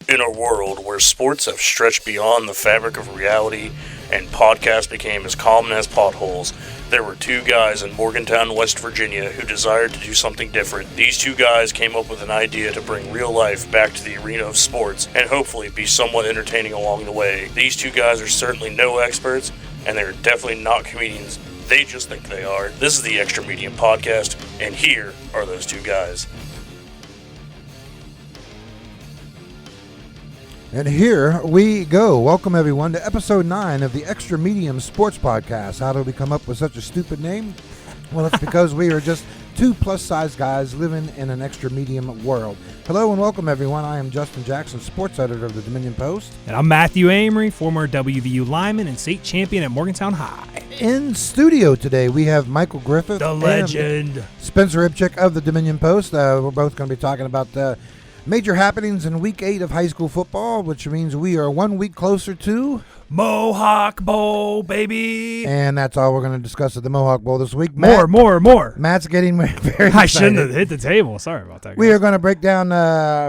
In a world where sports have stretched beyond the fabric of reality and podcasts became as common as potholes, there were two guys in Morgantown, West Virginia who desired to do something different. These two guys came up with an idea to bring real life back to the arena of sports and hopefully be somewhat entertaining along the way. These two guys are certainly no experts, and they're definitely not comedians. They just think they are. This is the Extra Medium Podcast, and here are those two guys. And here we go. Welcome, everyone, to Episode 9 of the Extra Medium Sports Podcast. How did we come up with such a stupid name? Well, it's because we are just two plus-size guys living in an extra medium world. Hello and welcome, everyone. I am Justin Jackson, sports editor of the Dominion Post. And I'm Matthew Amory, former WVU lineman and state champion at Morgantown High. In studio today, we have Michael Griffith. The legend. Spencer Ipchick of the Dominion Post. We're both going to be talking about major happenings in Week 8 of high school football, which means we are 1 week closer to Mohawk Bowl, baby. And that's all we're going to discuss at the Mohawk Bowl this week. More. Matt's getting very excited. I shouldn't have hit the table. Sorry about that, guys. We are going to break down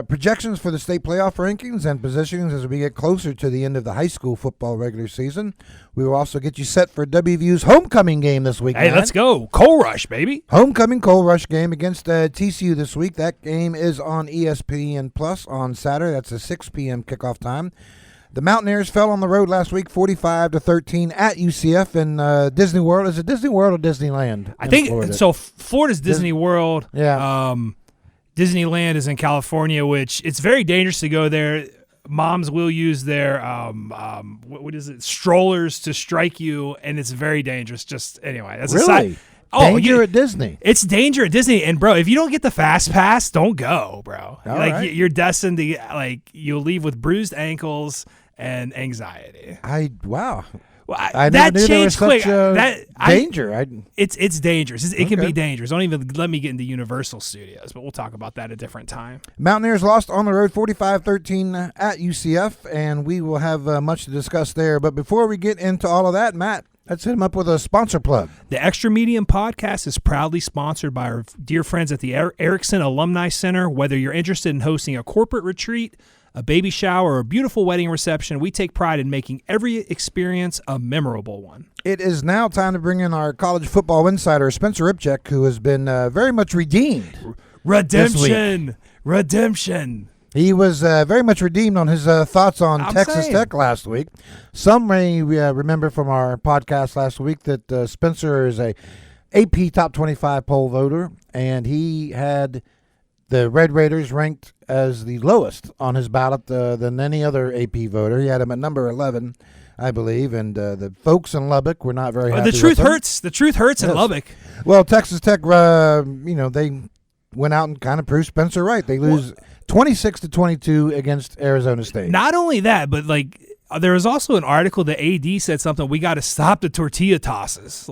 projections for the state playoff rankings and positions as we get closer to the end of the high school football regular season. We will also get you set for WVU's homecoming game this week. Hey, let's go. Coal Rush, baby. Homecoming Coal Rush game against TCU this week. That game is on ESPN Plus on Saturday. That's a 6 p.m. kickoff time. The Mountaineers fell on the road last week, 45-13 at UCF in Disney World. Is it Disney World or Disneyland? I think Florida? So. Florida's Disney World. Yeah. Disneyland is in California, which it's very dangerous to go there. Moms will use their what is it, strollers to strike you, and it's very dangerous. Just anyway, that's really. A side. Danger at Disney. It's danger at Disney, and bro, if you don't get the fast pass, don't go, bro. Right. You're destined to you'll leave with bruised ankles and anxiety. Wow. Well, I that never knew changed there was quick. Such danger. It's dangerous. It can be dangerous. Don't even let me get into Universal Studios, but we'll talk about that a different time. Mountaineers lost on the road 45-13 at UCF, and we will have much to discuss there. But before we get into all of that, Matt, let's hit him up with a sponsor plug. The Extra Medium Podcast is proudly sponsored by our dear friends at the Erickson Alumni Center. Whether you're interested in hosting a corporate retreat, a baby shower, or a beautiful wedding reception, we take pride in making every experience a memorable one. It is now time to bring in our college football insider, Spencer Ipchick, who has been very much redeemed. Redemption. He was very much redeemed on his thoughts on Texas Tech last week. Some may remember from our podcast last week that Spencer is a AP Top 25 poll voter, and he had the Red Raiders ranked as the lowest on his ballot than any other AP voter. He had him at number 11, I believe, and the folks in Lubbock were not very happy. The truth with him. hurts. The truth hurts in Lubbock. Well, Texas Tech, they went out and kind of proved Spencer right. They lose 26-22 against Arizona State. Not only that, but there was also an article. The AD said something. We got to stop the tortilla tosses.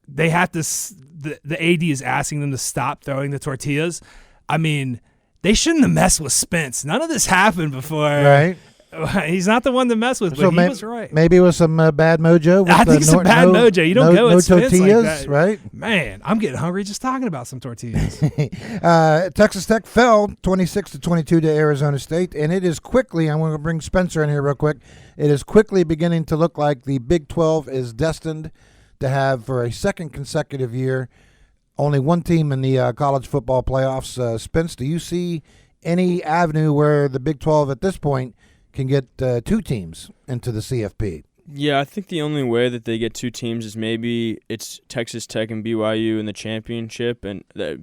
They have to. The AD is asking them to stop throwing the tortillas. I mean, they shouldn't have messed with Spence. None of this happened before. Right. He's not the one to mess with, but he was right. Maybe it was some bad mojo. I think it's some bad mojo. You don't go at Spence tortillas, like that. Right? Man, I'm getting hungry just talking about some tortillas. Texas Tech fell 26-22 to Arizona State, and it is quickly, I'm going to bring Spencer in here real quick, it is quickly beginning to look like the Big 12 is destined to have, for a second consecutive year, only one team in the college football playoffs. Spence, do you see any avenue where the Big 12 at this point can get two teams into the CFP? Yeah, I think the only way that they get two teams is maybe it's Texas Tech and BYU in the championship, and that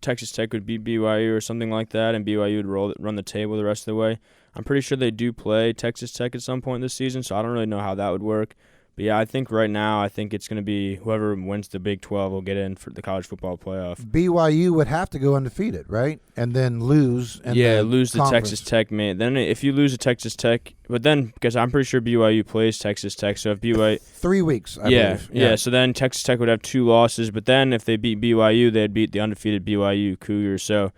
Texas Tech would beat BYU or something like that, and BYU would run the table the rest of the way. I'm pretty sure they do play Texas Tech at some point this season, so I don't really know how that would work. But yeah, I think right now, it's going to be whoever wins the Big 12 will get in for the college football playoff. BYU would have to go undefeated, right? And then lose. Lose to Texas Tech, man. Then if you lose to Texas Tech, but then, because I'm pretty sure BYU plays Texas Tech, so if BYU... 3 weeks, I believe. Yeah, so then Texas Tech would have 2 losses, but then if they beat BYU, they'd beat the undefeated BYU Cougars, so...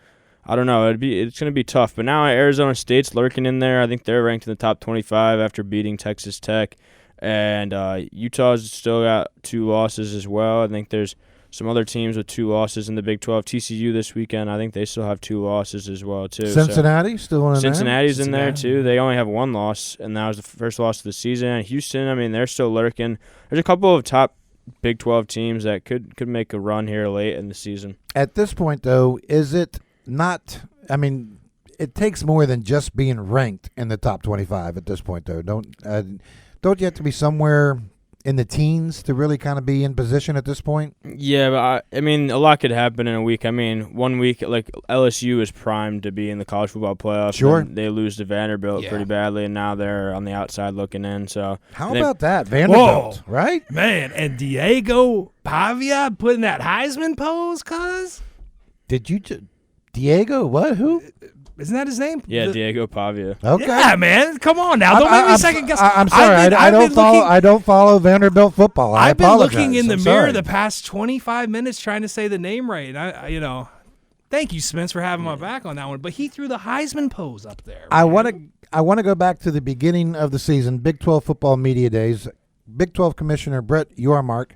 I don't know. It's going to be tough. But now Arizona State's lurking in there. I think they're ranked in the top 25 after beating Texas Tech. And Utah's still got 2 losses as well. I think there's some other teams with 2 losses in the Big 12. TCU this weekend, I think they still have 2 losses as well too. Cincinnati still in there. Cincinnati's in there too. They only have 1 loss, and that was the first loss of the season. Houston, I mean, they're still lurking. There's a couple of top Big 12 teams that could make a run here late in the season. At this point, though, is it not? I mean, it takes more than just being ranked in the top 25 at this point, though. Don't you have to be somewhere in the teens to really kind of be in position at this point? Yeah, but I mean, a lot could happen in a week. I mean, 1 week, like LSU is primed to be in the college football playoff. Sure. They lose to Vanderbilt pretty badly, and now they're on the outside looking in. So how about that? Vanderbilt, right? Man, and Diego Pavia putting that Heisman pose, cuz? Did you Diego, what? Who? Isn't that his name? Yeah, Diego Pavia. Okay. Yeah, man. Come on now. Don't make me second guess. I'm sorry. I don't follow Vanderbilt football. I apologize. I've been looking in the mirror the past 25 minutes trying to say the name right. And thank you, Spence, for having my back on that one. But he threw the Heisman pose up there. I want to go back to the beginning of the season, Big 12 football media days. Big 12 Commissioner Brett Yormark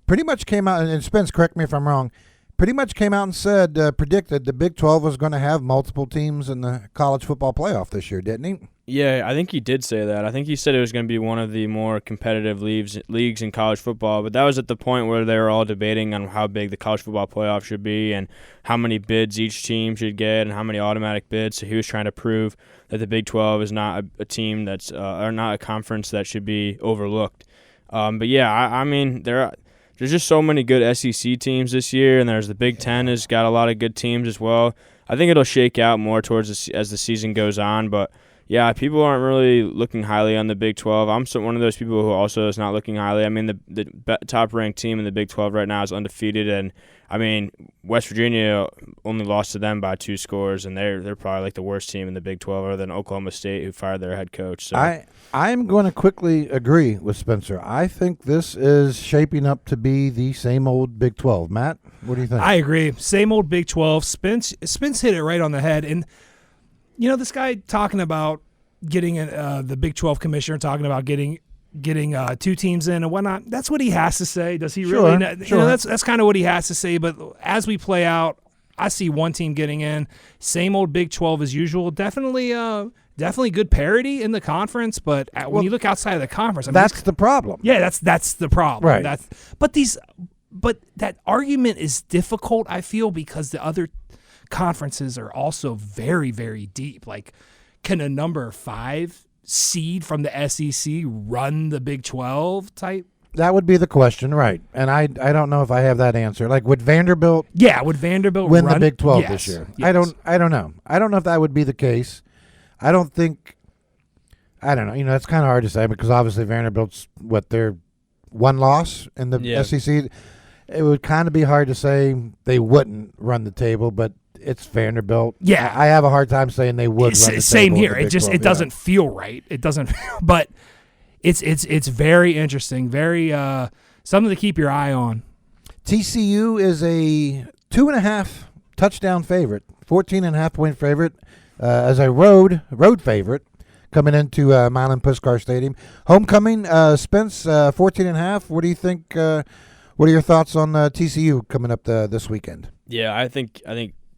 pretty much came out, and Spence, correct me if I'm wrong, pretty much came out and said, predicted the Big 12 was going to have multiple teams in the college football playoff this year, didn't he? Yeah, I think he did say that. I think he said it was going to be one of the more competitive leagues in college football, but that was at the point where they were all debating on how big the college football playoff should be and how many bids each team should get and how many automatic bids. So he was trying to prove that the Big 12 is not a team that's or not a conference that should be overlooked. But yeah, I mean, there's just so many good SEC teams this year, and there's the Big Ten has got a lot of good teams as well. I think it'll shake out more towards as the season goes on, but yeah, people aren't really looking highly on the Big 12. I'm one of those people who also is not looking highly. I mean, the top-ranked team in the Big 12 right now is undefeated, and I mean, West Virginia only lost to them by 2 scores, and they're probably like the worst team in the Big 12, other than Oklahoma State, who fired their head coach. So I'm going to quickly agree with Spencer. I think this is shaping up to be the same old Big 12. Matt, what do you think? I agree. Same old Big 12. Spence hit it right on the head, and this guy talking about getting the Big 12 commissioner talking about getting 2 teams in and whatnot. That's what he has to say. Does he really? Sure. That's kind of what he has to say. But as we play out, I see one team getting in. Same old Big 12 as usual. Definitely good parity in the conference. But when you look outside of the conference, I mean, that's the problem. Yeah, that's the problem. Right. But that argument is difficult, I feel, because the other conferences are also very, very deep. Like, can a number 5 seed from the SEC run the Big 12 type? That would be the question, right? And I don't know if I have that answer. Like, would Vanderbilt? Yeah, would Vanderbilt win run the Big 12 yes, this year? Yes. I don't know. I don't know if that would be the case. I don't know. That's kind of hard to say because obviously Vanderbilt's their 1 loss in the SEC. It would kind of be hard to say they wouldn't run the table, but it's Vanderbilt. Yeah, I have a hard time saying they would run the table. Same here. It doesn't feel right. It doesn't. But it's very interesting. Very something to keep your eye on. TCU is a 2.5 touchdown favorite, 14.5 point favorite, as a road favorite coming into Milan Puskar Stadium. Homecoming, Spence, 14.5. What do you think? What are your thoughts on TCU coming up this weekend? Yeah, I think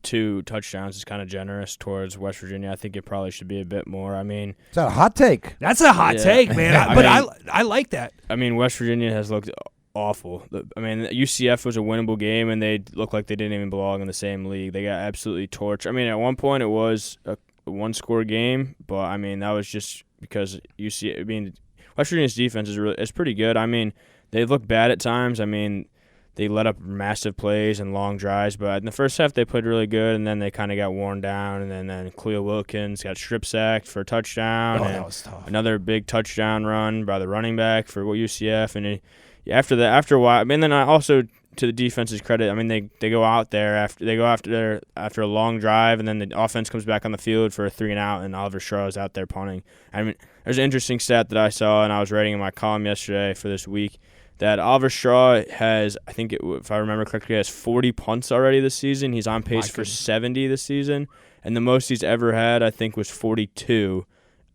2 touchdowns is kind of generous towards West Virginia. I think it probably should be a bit more. I mean, it's a hot take. That's a hot take, man. I like that. I mean, West Virginia has looked awful. I mean, UCF was a winnable game, and they looked like they didn't even belong in the same league. They got absolutely torched. I mean, at one point it was a 1-score game, but I mean that was just because West Virginia's defense is pretty good. I mean, they look bad at times. I mean, they let up massive plays and long drives, but in the first half they played really good, and then they kind of got worn down, and then Cleo Wilkins got strip sacked for a touchdown. Oh, and that was tough. Another big touchdown run by the running back for UCF, and after a while, I mean, then also to the defense's credit, I mean they go out there after a long drive, and then the offense comes back on the field for a 3-and-out, and Oliver Shaw is out there punting. I mean, there's an interesting stat that I saw, and I was writing in my column yesterday for this week, that Oliver Shaw has, I think if I remember correctly, has 40 punts already this season. He's on pace for 70 this season, and the most he's ever had, I think, was 42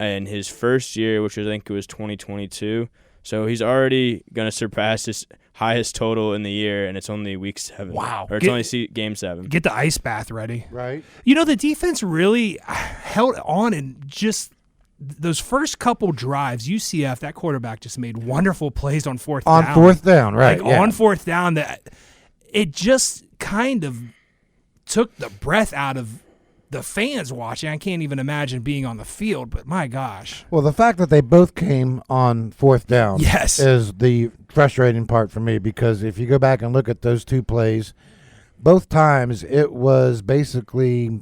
in his first year, which I think was 2022. So he's already going to surpass his highest total in the year, and it's only week 7. Wow. Or it's only game 7. Get the ice bath ready. Right. The defense really held on, and just those first couple drives, UCF, that quarterback just made wonderful plays on fourth down. On fourth down, right. On fourth down, that it just kind of took the breath out of the fans watching. I can't even imagine being on the field, but my gosh. Well, the fact that they both came on fourth down is the frustrating part for me, because if you go back and look at those two plays, both times it was basically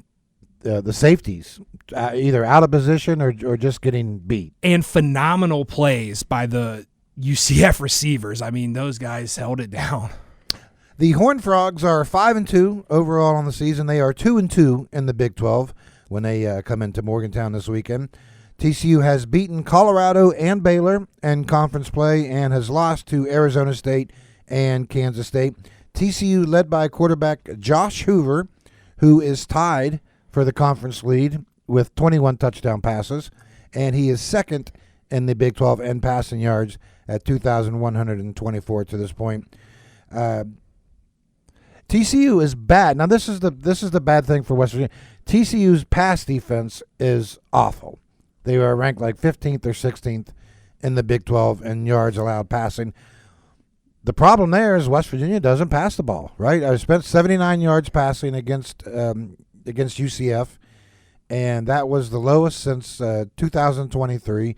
the safeties either out of position or just getting beat. And phenomenal plays by the UCF receivers. I mean, those guys held it down. The Horned Frogs are 5-2 overall on the season. They are 2-2 in the Big 12 when they come into Morgantown this weekend. TCU has beaten Colorado and Baylor in conference play and has lost to Arizona State and Kansas State. TCU led by quarterback Josh Hoover, who is tied for the conference lead with 21 touchdown passes, and he is second in the Big 12 in passing yards at 2,124 to this point. TCU is bad. Now this is the bad thing for West Virginia. TCU's pass defense is awful. They are ranked like 15th or 16th in the Big 12 in yards allowed passing. The problem there is West Virginia doesn't pass the ball, right? I spent 79 yards passing against UCF, and that was the lowest since 2023.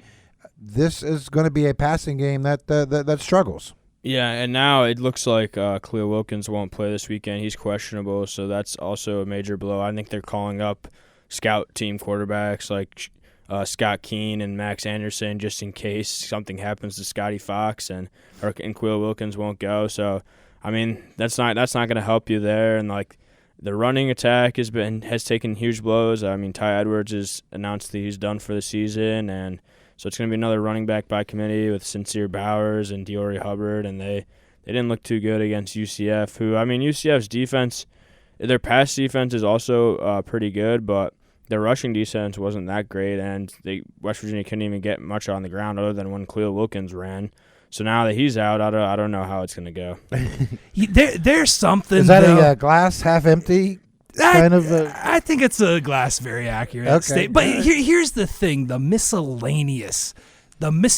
This is going to be a passing game that struggles. Yeah, and now it looks like Khalil Wilkins won't play this weekend. He's questionable, so that's also a major blow. I think they're calling up scout team quarterbacks like Scott Keene and Max Anderson just in case something happens to Scotty Fox and Khalil Wilkins won't go. So, I mean, that's not going to help you there. And like the running attack has taken huge blows. I mean, Ty Edwards has announced that he's done for the season, and so it's going to be another running back by committee with Sincere Bowers and Diori Hubbard, and they didn't look too good against UCF, who, I mean, UCF's defense, their pass defense is also pretty good, but their rushing defense wasn't that great, and West Virginia couldn't even get much on the ground other than when Khalil Wilkins ran. So now that he's out, I don't know how it's going to go. There's something. Is that a glass half empty? I think it's a glass very accurate state. But here's the thing: the miscellaneous. What's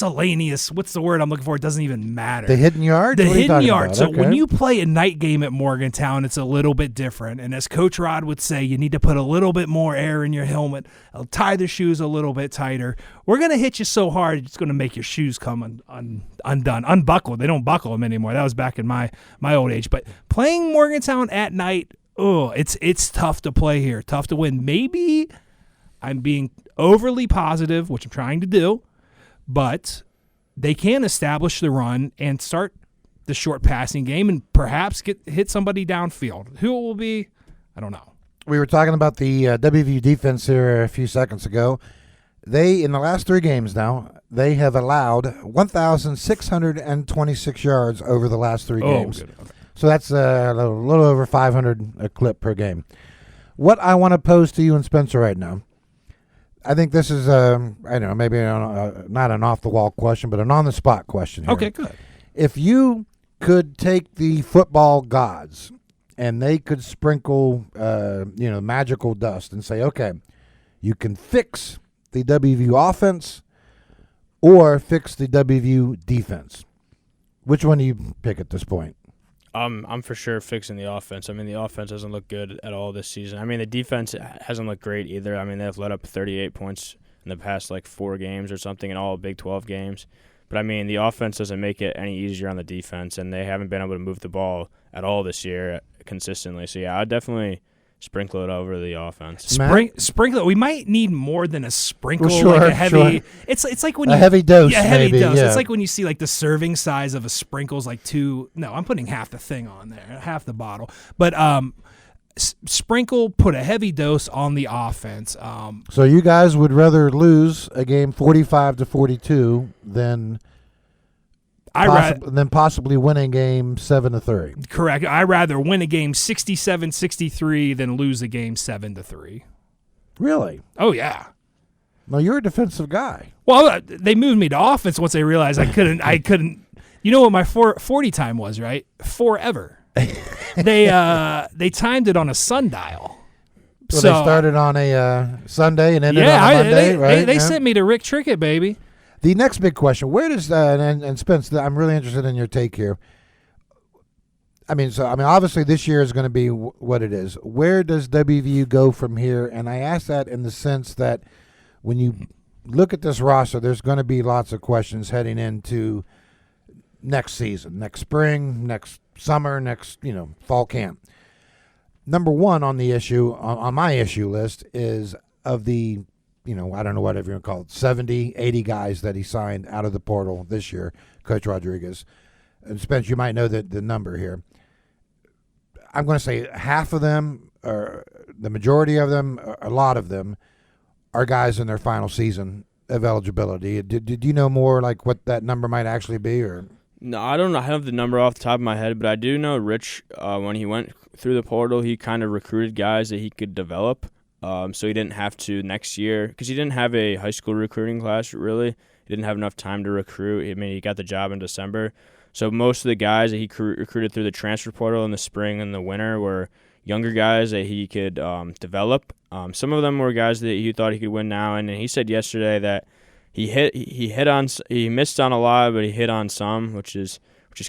the word I'm looking for? It doesn't even matter. The hidden yard. The hidden yard. So when you play a night game at Morgantown, it's a little bit different. And as Coach Rod would say, you need to put a little bit more air in your helmet. Tie the shoes a little bit tighter. We're gonna hit you so hard, it's gonna make your shoes come undone, unbuckled. They don't buckle them anymore. That was back in my old age. But playing Morgantown at night. Oh, it's tough to play here, tough to win. Maybe I'm being overly positive, which I'm trying to do, but they can establish the run and start the short passing game and perhaps hit somebody downfield. Who it will be, I don't know. We were talking about the WVU defense here a few seconds ago. They, in the last 3 games now, they have allowed 1,626 yards over the last 3 games. Good. Okay. So that's a little over 500 a clip per game. What I want to pose to you and Spencer right now, I think this is, I don't know, maybe not an off-the-wall question, but an on-the-spot question here. Okay, good. If you could take the football gods and they could sprinkle, magical dust and say, okay, you can fix the WVU offense or fix the WVU defense, which one do you pick at this point? I'm for sure fixing the offense. I mean, the offense doesn't look good at all this season. I mean, the defense hasn't looked great either. I mean, they've let up 38 points in the past, 4 games or something in all Big 12 games. But, I mean, the offense doesn't make it any easier on the defense, and they haven't been able to move the ball at all this year consistently. So, yeah, I'd definitely sprinkle it over the offense. Sprinkle it. We might need more than a sprinkle, sure, like a heavy. Sure. It's like when a heavy dose. Yeah, a heavy maybe, dose. Yeah. It's like when you see the serving size of a sprinkle's like 2. No, I'm putting half the thing on there, half the bottle. But sprinkle, put a heavy dose on the offense. So you guys would rather lose a game 45-42 than possibly win a game 7-3. Correct. I'd rather win a game 67-63 than lose a game 7-3. Really? Oh yeah. No, you're a defensive guy. Well, they moved me to offense once they realized I couldn't You know what my 40 time was, right? Forever. They timed it on a sundial. So they started on a Sunday and ended on a Monday, right? They sent me to Rick Trickett, baby. The next big question: where does and Spence? I'm really interested in your take here. Obviously this year is going to be what it is. Where does WVU go from here? And I ask that in the sense that when you look at this roster, there's going to be lots of questions heading into next season, next spring, next summer, next fall camp. Number one on the issue on my issue list is of the I don't know whatever you want to call it, 70, 80 guys that he signed out of the portal this year, Coach Rodriguez. And Spence, you might know the number here. I'm going to say half of them, or the majority of them, a lot of them, are guys in their final season of eligibility. Did you know more like what that number might actually be? Or No, I don't have the number off the top of my head, but I do know Rich, when he went through the portal, he kind of recruited guys that he could develop. So he didn't have to next year, because he didn't have a high school recruiting class, really. He didn't have enough time to recruit. He got the job in December. So most of the guys that he recruited through the transfer portal in the spring and the winter were younger guys that he could develop. Some of them were guys that he thought he could win now, and he said yesterday that he missed on a lot, but he hit on some, which is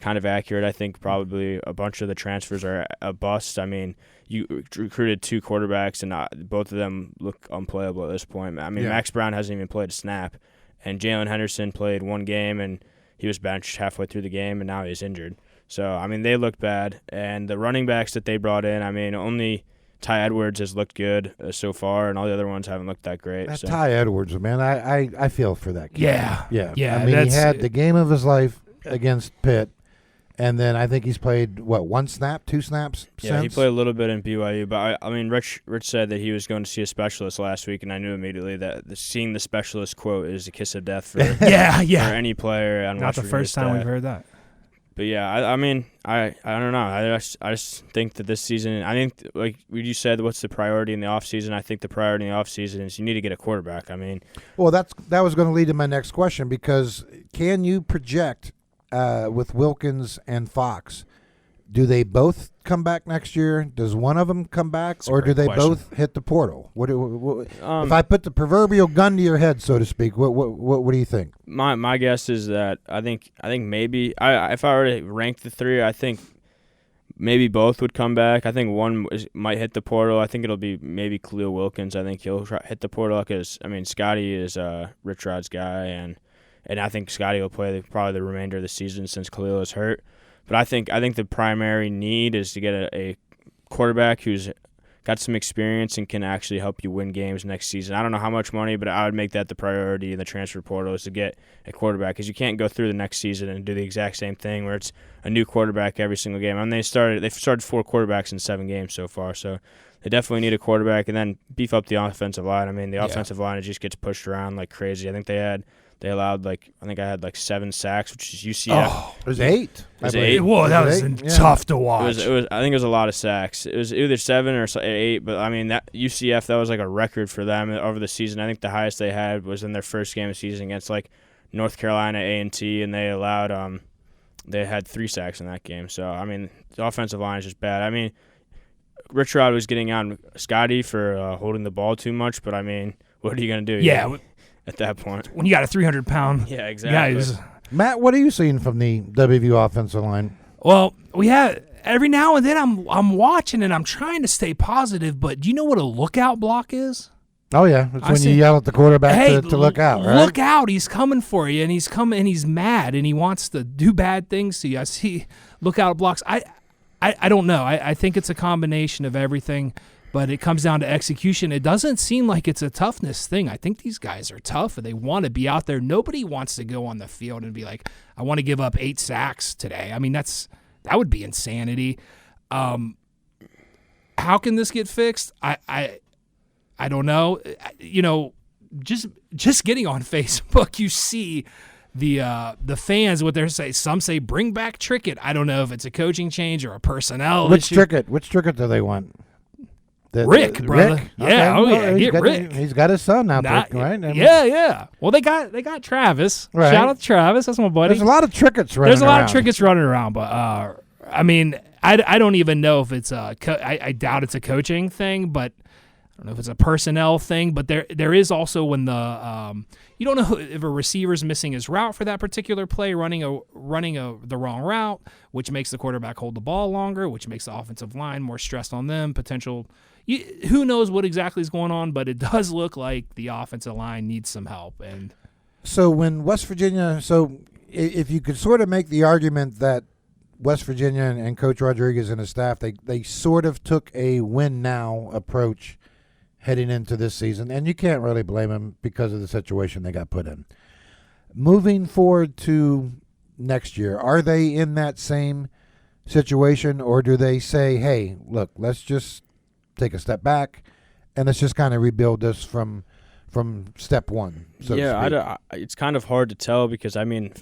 kind of accurate. I think probably a bunch of the transfers are a bust. I mean, you recruited 2 quarterbacks, and both of them look unplayable at this point. I mean, yeah. Max Brown hasn't even played a snap, and Jalen Henderson played 1 game, and he was benched halfway through the game, and now he's injured. So, I mean, they look bad. And the running backs that they brought in, I mean, only Ty Edwards has looked good so far, and all the other ones haven't looked that great. That Ty Edwards, man, I feel for that kid. Yeah. I mean, he had the game of his life against Pitt. And then I think he's played, 1 snap, 2 snaps since? Yeah, he played a little bit in BYU. But, I mean, Rich said that he was going to see a specialist last week, and I knew immediately that seeing the specialist quote is a kiss of death for, for any player. On Not the first time we've heard that. But, yeah, I mean, I don't know. I just think that this season, I think, like you said, what's the priority in the offseason? I think the priority in the offseason is you need to get a quarterback. I mean. Well, that was going to lead to my next question, because can you project – with Wilkins and Fox, do they both come back next year? Does one of them come back, or do they both hit the portal? What if I put the proverbial gun to your head, so to speak? What do you think? My guess is that I think maybe if I were to rank the 3, I think maybe both would come back. I think one might hit the portal. I think it'll be maybe Khalil Wilkins. I think he'll hit the portal because Scotty is Rich Rod's guy, and I think Scotty will play probably the remainder of the season since Khalil is hurt. But I think the primary need is to get a quarterback who's got some experience and can actually help you win games next season. I don't know how much money, but I would make that the priority in the transfer portal is to get a quarterback, because you can't go through the next season and do the exact same thing where it's a new quarterback every single game. I mean, they've started 4 quarterbacks in 7 games so far, so they definitely need a quarterback, and then beef up the offensive line. I mean, the offensive line, it just gets pushed around like crazy. I think they allowed I had 7 sacks, which is UCF. Oh, it was 8. It was 8. Whoa, that was tough to watch. It was. I think it was a lot of sacks. It was either 7 or 8. But I mean, that UCF, that was like a record for them over the season. I think the highest they had was in their first game of the season against North Carolina A&T, and they allowed they had 3 sacks in that game. So I mean, the offensive line is just bad. I mean, Rich Rod was getting on Scotty for holding the ball too much, but I mean, what are you gonna do? Yeah. At that point, when you got a 300-pound exactly. Matt, what are you seeing from the WVU offensive line? Well, we have every now and then I'm watching and I'm trying to stay positive, but do you know what a lookout block is? Oh yeah, it's when you yell at the quarterback to look out. Right? Look out! He's coming for you, and he's coming, and he's mad, and he wants to do bad things to you. I see lookout blocks. I don't know. I think it's a combination of everything. But it comes down to execution. It doesn't seem like it's a toughness thing. I think these guys are tough, and they want to be out there. Nobody wants to go on the field and be like, I want to give up 8 sacks today. I mean, that would be insanity. How can this get fixed? I don't know. You know, just getting on Facebook, you see the fans, what they're saying. Some say bring back Trickett. I don't know if it's a coaching change or a personnel issue. Which Trickett do they want? Rick, brother. Rick? Yeah, Okay. get Rick. He's got his son now, right? I mean, Yeah. Well, they got Travis. Right. Shout out to Travis. That's my buddy. There's a lot of trickets running There's a lot around. of trickets running around, but I mean, I don't even know if it's I doubt it's a coaching thing, but I don't know if it's a personnel thing. But there is also when the you don't know if a receiver's missing his route for that particular play, running the wrong route, which makes the quarterback hold the ball longer, which makes the offensive line more stressed on them. Who knows what exactly is going on, but it does look like the offensive line needs some help. And so when West Virginia, if you could sort of make the argument that West Virginia and Coach Rodriguez and his staff, they sort of took a win now approach heading into this season, and you can't really blame them because of the situation they got put in. Moving forward to next year, are they in that same situation, or do they say, hey, look, let's just take a step back and let's just kind of rebuild this from step one? So it's kind of hard to tell because I mean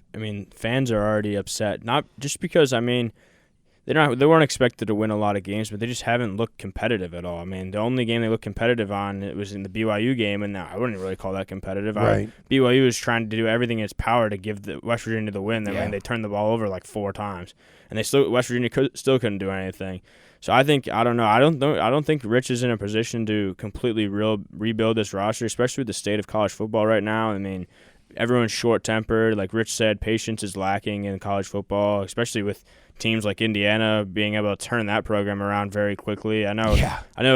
fans are already upset, not just because they weren't expected to win a lot of games, but they just haven't looked competitive at all. I mean, the only game they looked competitive on, it was in the BYU game, and I wouldn't really call that competitive. Right. BYU was trying to do everything in its power to give the West Virginia the win. Yeah. They turned the ball over like 4 times, and West Virginia still couldn't do anything. So I don't think Rich is in a position to completely rebuild this roster, especially with the state of college football right now. I mean, everyone's short-tempered. Like Rich said, patience is lacking in college football, especially with teams like Indiana being able to turn that program around very quickly. I know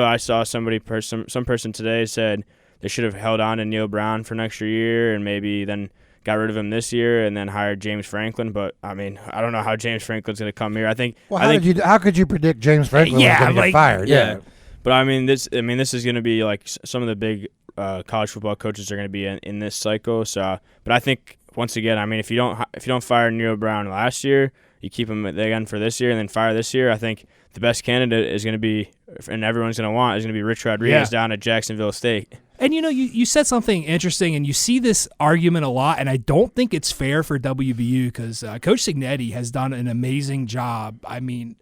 I saw some person today said they should have held on to Neil Brown for an extra year and maybe then got rid of him this year and then hired James Franklin. But I mean, I don't know how James Franklin's going to come here. How could you predict James Franklin was going to get fired? Yeah. But I mean, this is going to be like some of the big college football coaches are going to be in this cycle. So, but I think once again, I mean, if you don't fire Neil Brown last year, you keep him again for this year and then fire this year, I think the best candidate is going to be, and everyone's going to want, is going to be Rich Rodriguez down at Jacksonville State. And, you said something interesting, and you see this argument a lot, and I don't think it's fair for WVU because Coach Cignetti has done an amazing job. I mean,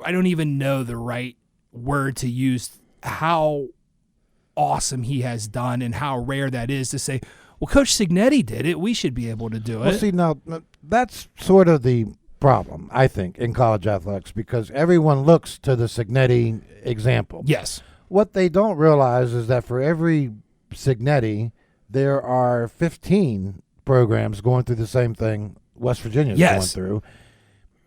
I don't even know the right word to use, how awesome he has done and how rare that is to say, well, Coach Cignetti did it, we should be able to do it. Well, see, now, that's sort of the problem, I think, in college athletics because everyone looks to the Cignetti example. Yes. What they don't realize is that for every Cignetti, there are 15 programs going through the same thing West Virginia's going through.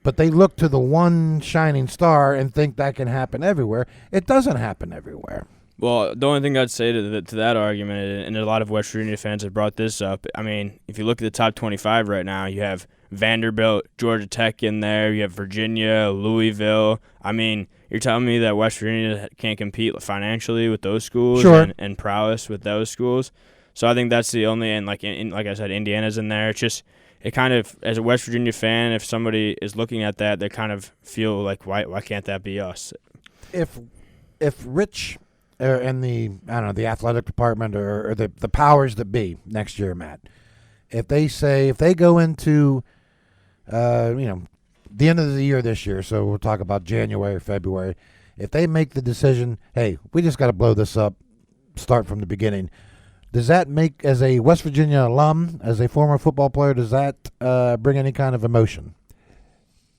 But they look to the one shining star and think that can happen everywhere. It doesn't happen everywhere. Well, the only thing I'd say to that argument, and a lot of West Virginia fans have brought this up, I mean, if you look at the top 25 right now, you have Vanderbilt, Georgia Tech in there, you have Virginia, Louisville. I mean, you're telling me that West Virginia can't compete financially with those schools and prowess with those schools? So I think that's the only, and like I said, Indiana's in there. It's just, it kind of, as a West Virginia fan, if somebody is looking at that, they kind of feel like, why can't that be us? If Rich and the athletic department or the powers that be next year, Matt, if they go into the end of the year this year, so we'll talk about January, February, if they make the decision, hey, we just got to blow this up, start from the beginning, does that make, as a West Virginia alum, as a former football player, does that bring any kind of emotion?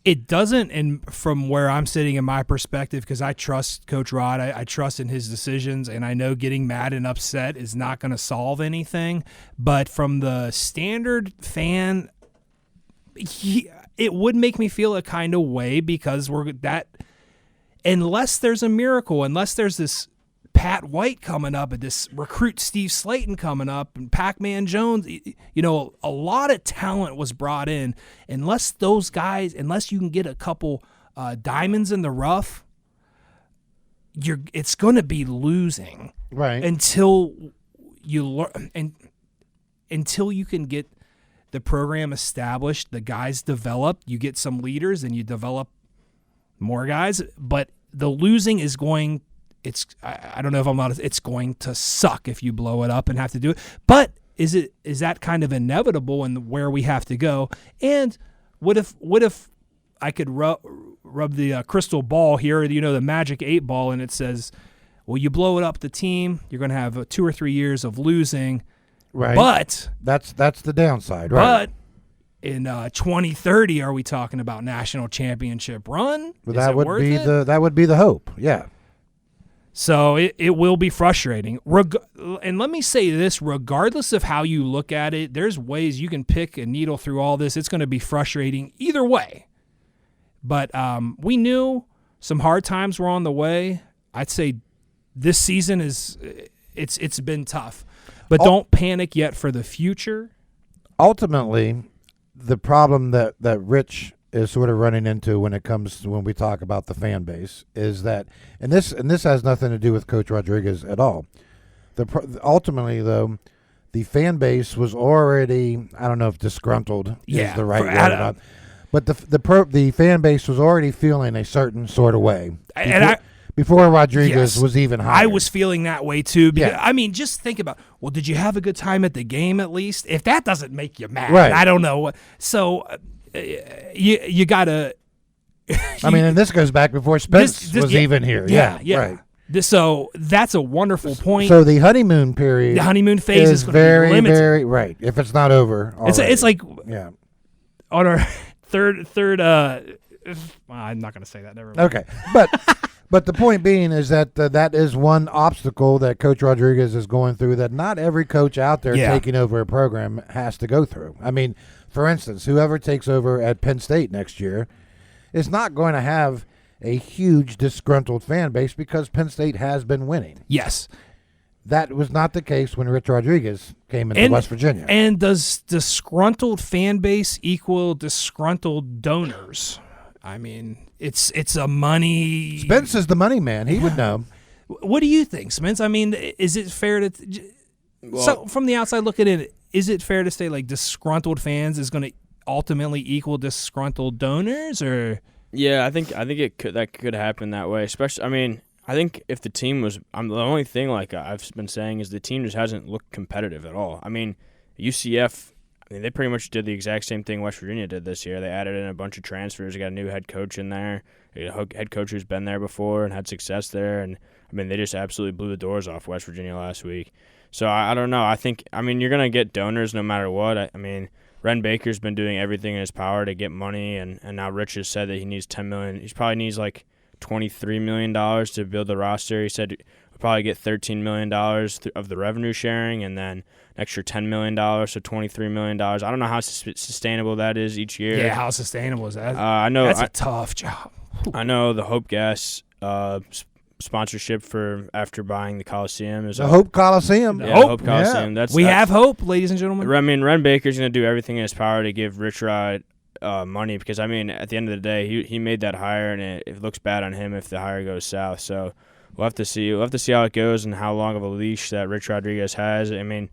It doesn't, and from where I'm sitting in my perspective, because I trust Coach Rod, I trust in his decisions, and I know getting mad and upset is not going to solve anything. But from the standard fan, it would make me feel a kind of way because unless there's a miracle, unless there's this Pat White coming up and this recruit Steve Slayton coming up and Pac-Man Jones, a lot of talent was brought in. Unless you can get a couple diamonds in the rough, it's going to be losing. Right. Until you learn and until you can get the program established, the guys developed, you get some leaders and you develop more guys, but the losing is going I don't know if I'm not. It's going to suck if you blow it up and have to do it. But is that kind of inevitable and where we have to go? And what if I could rub the crystal ball here, the magic 8 ball, and it says, Well, you blow it up the team, you're going to have 2 or 3 years of losing. Right. But that's the downside, right? But in 2030, are we talking about national championship run? Well, that would be the hope. Yeah. So it will be frustrating. And let me say this, regardless of how you look at it, there's ways you can pick a needle through all this. It's going to be frustrating either way. But we knew some hard times were on the way. I'd say this season it's been tough. But don't panic yet for the future. Ultimately, the problem that Rich is sort of running into when we talk about the fan base is that, and this has nothing to do with Coach Rodriguez at all. Ultimately, though, the fan base was already, I don't know if disgruntled is the right word or not, but the fan base was already feeling a certain sort of way. Before Rodriguez was even hired. I was feeling that way too. Because, I mean, just think about, well, did you have a good time at the game at least? If that doesn't make you mad, right. I don't know. So you got to. I mean, and this goes back before Spence was even here. Yeah. Right. So that's a wonderful point. So the honeymoon period. The honeymoon phase is going to be limited. Very right. If it's not over. It's like on our third. I'm not going to say that. Never mind. Okay, But the point being is that that is one obstacle that Coach Rodriguez is going through that not every coach out there taking over a program has to go through. I mean, for instance, whoever takes over at Penn State next year is not going to have a huge disgruntled fan base because Penn State has been winning. Yes. That was not the case when Rich Rodriguez came into West Virginia. And does disgruntled fan base equal disgruntled donors? I mean, it's a money. Spence is the money man. He would know. What do you think, Spence? I mean, is it fair to? So from the outside looking in, is it fair to say like disgruntled fans is going to ultimately equal disgruntled donors, or? Yeah, I think that could happen that way. Especially, I mean, I think if the team was, the only thing like I've been saying is the team just hasn't looked competitive at all. I mean, UCF. They pretty much did the exact same thing West Virginia did this year. They added in a bunch of transfers. They got a new head coach in there, a head coach who's been there before and had success there. And, I mean, they just absolutely blew the doors off West Virginia last week. So, I don't know. You're going to get donors no matter what. I mean, Ren Baker's been doing everything in his power to get money, and now Rich has said that he needs $10 million. He probably needs like $23 million to build the roster. He said we'll probably get $13 million of the revenue sharing, and then extra $10 million, so $23 million. I don't know how sustainable that is each year. Yeah, how sustainable is that? I know that's a tough job. I know the Hope Gas sponsorship for after buying the Coliseum is the Hope Coliseum. Yeah, Hope Coliseum. Yeah. We have hope, ladies and gentlemen. I mean, Ren Baker's going to do everything in his power to give Rich Rod money because, I mean, at the end of the day, he made that hire, and it looks bad on him if the hire goes south. So we'll have to see. We'll have to see how it goes and how long of a leash that Rich Rodriguez has. I mean,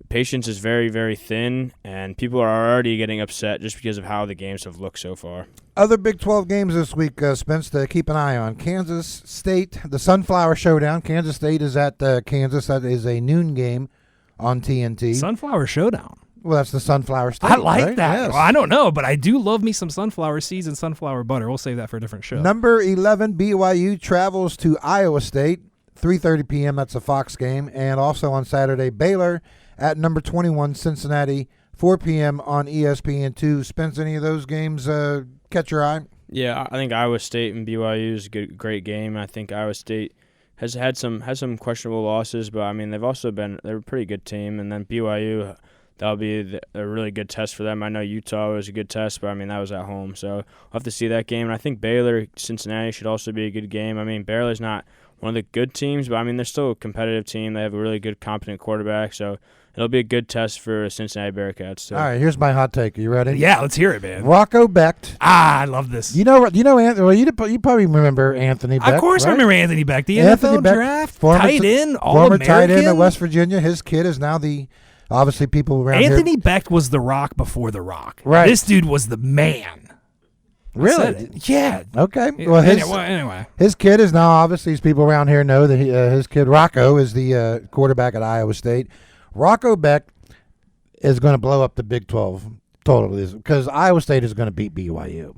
patience is very, very thin, and people are already getting upset just because of how the games have looked so far. Other Big 12 games this week, Spence, to keep an eye on. Kansas State, the Sunflower Showdown. Kansas State is at Kansas. That is a noon game on TNT. Sunflower Showdown. Well, that's the Sunflower State. I like right? that. Yes. Well, I don't know, but I do love me some sunflower seeds and sunflower butter. We'll save that for a different show. Number 11, BYU travels to Iowa State, 3:30 p.m. That's a Fox game. And also on Saturday, Baylor at number 21, Cincinnati, 4 p.m. on ESPN2. Spence, any of those games catch your eye? Yeah, I think Iowa State and BYU is a great game. I think Iowa State has had some questionable losses, but I mean they're a pretty good team. And then BYU, that'll be a really good test for them. I know Utah was a good test, but I mean that was at home, so we'll have to see that game. And I think Baylor Cincinnati should also be a good game. I mean Baylor's not one of the good teams, but I mean they're still a competitive team. They have a really good, competent quarterback, so it'll be a good test for Cincinnati Bearcats. So. All right, here's my hot take. Are you ready? Yeah, let's hear it, man. Rocco Becht. I love this. You know Anthony. Well, you probably remember Anthony Becht. Of course, right? I remember Anthony Becht. The Anthony NFL Becht, draft, former tight end, former tight end at All-American. West Virginia. His kid is now obviously people around Anthony here. Becht was the Rock before the Rock. Right. This dude was the man. Really? Yeah. Okay. Well, anyway. His kid is now obviously, as people around here know, that his kid Rocco is the quarterback at Iowa State. Rocco Becht is going to blow up the Big 12 totally because Iowa State is going to beat BYU.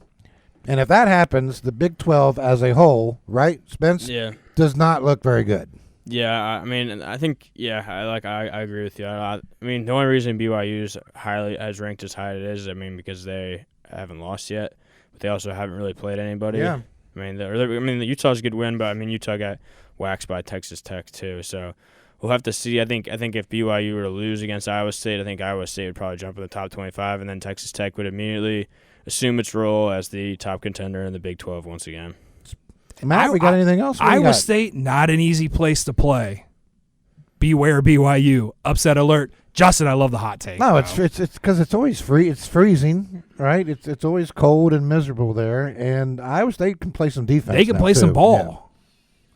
And if that happens, the Big 12 as a whole, right, Spence? Yeah. Does not look very good. Yeah, I mean, I think, I agree with you. I mean, the only reason BYU is as ranked as high as it is, because they haven't lost yet, but they also haven't really played anybody. Yeah. The Utah's a good win, but Utah got waxed by Texas Tech too. So we'll have to see. I think if BYU were to lose against Iowa State, I think Iowa State would probably jump in the top 25, and then Texas Tech would immediately assume its role as the top contender in the Big 12 once again. Matt, we got anything else? Iowa State, not an easy place to play. Beware BYU. Upset alert. Justin, I love the hot take. No, it's because it's always It's freezing, right? It's always cold and miserable there, and Iowa State can play some defense. They can play some ball. Yeah.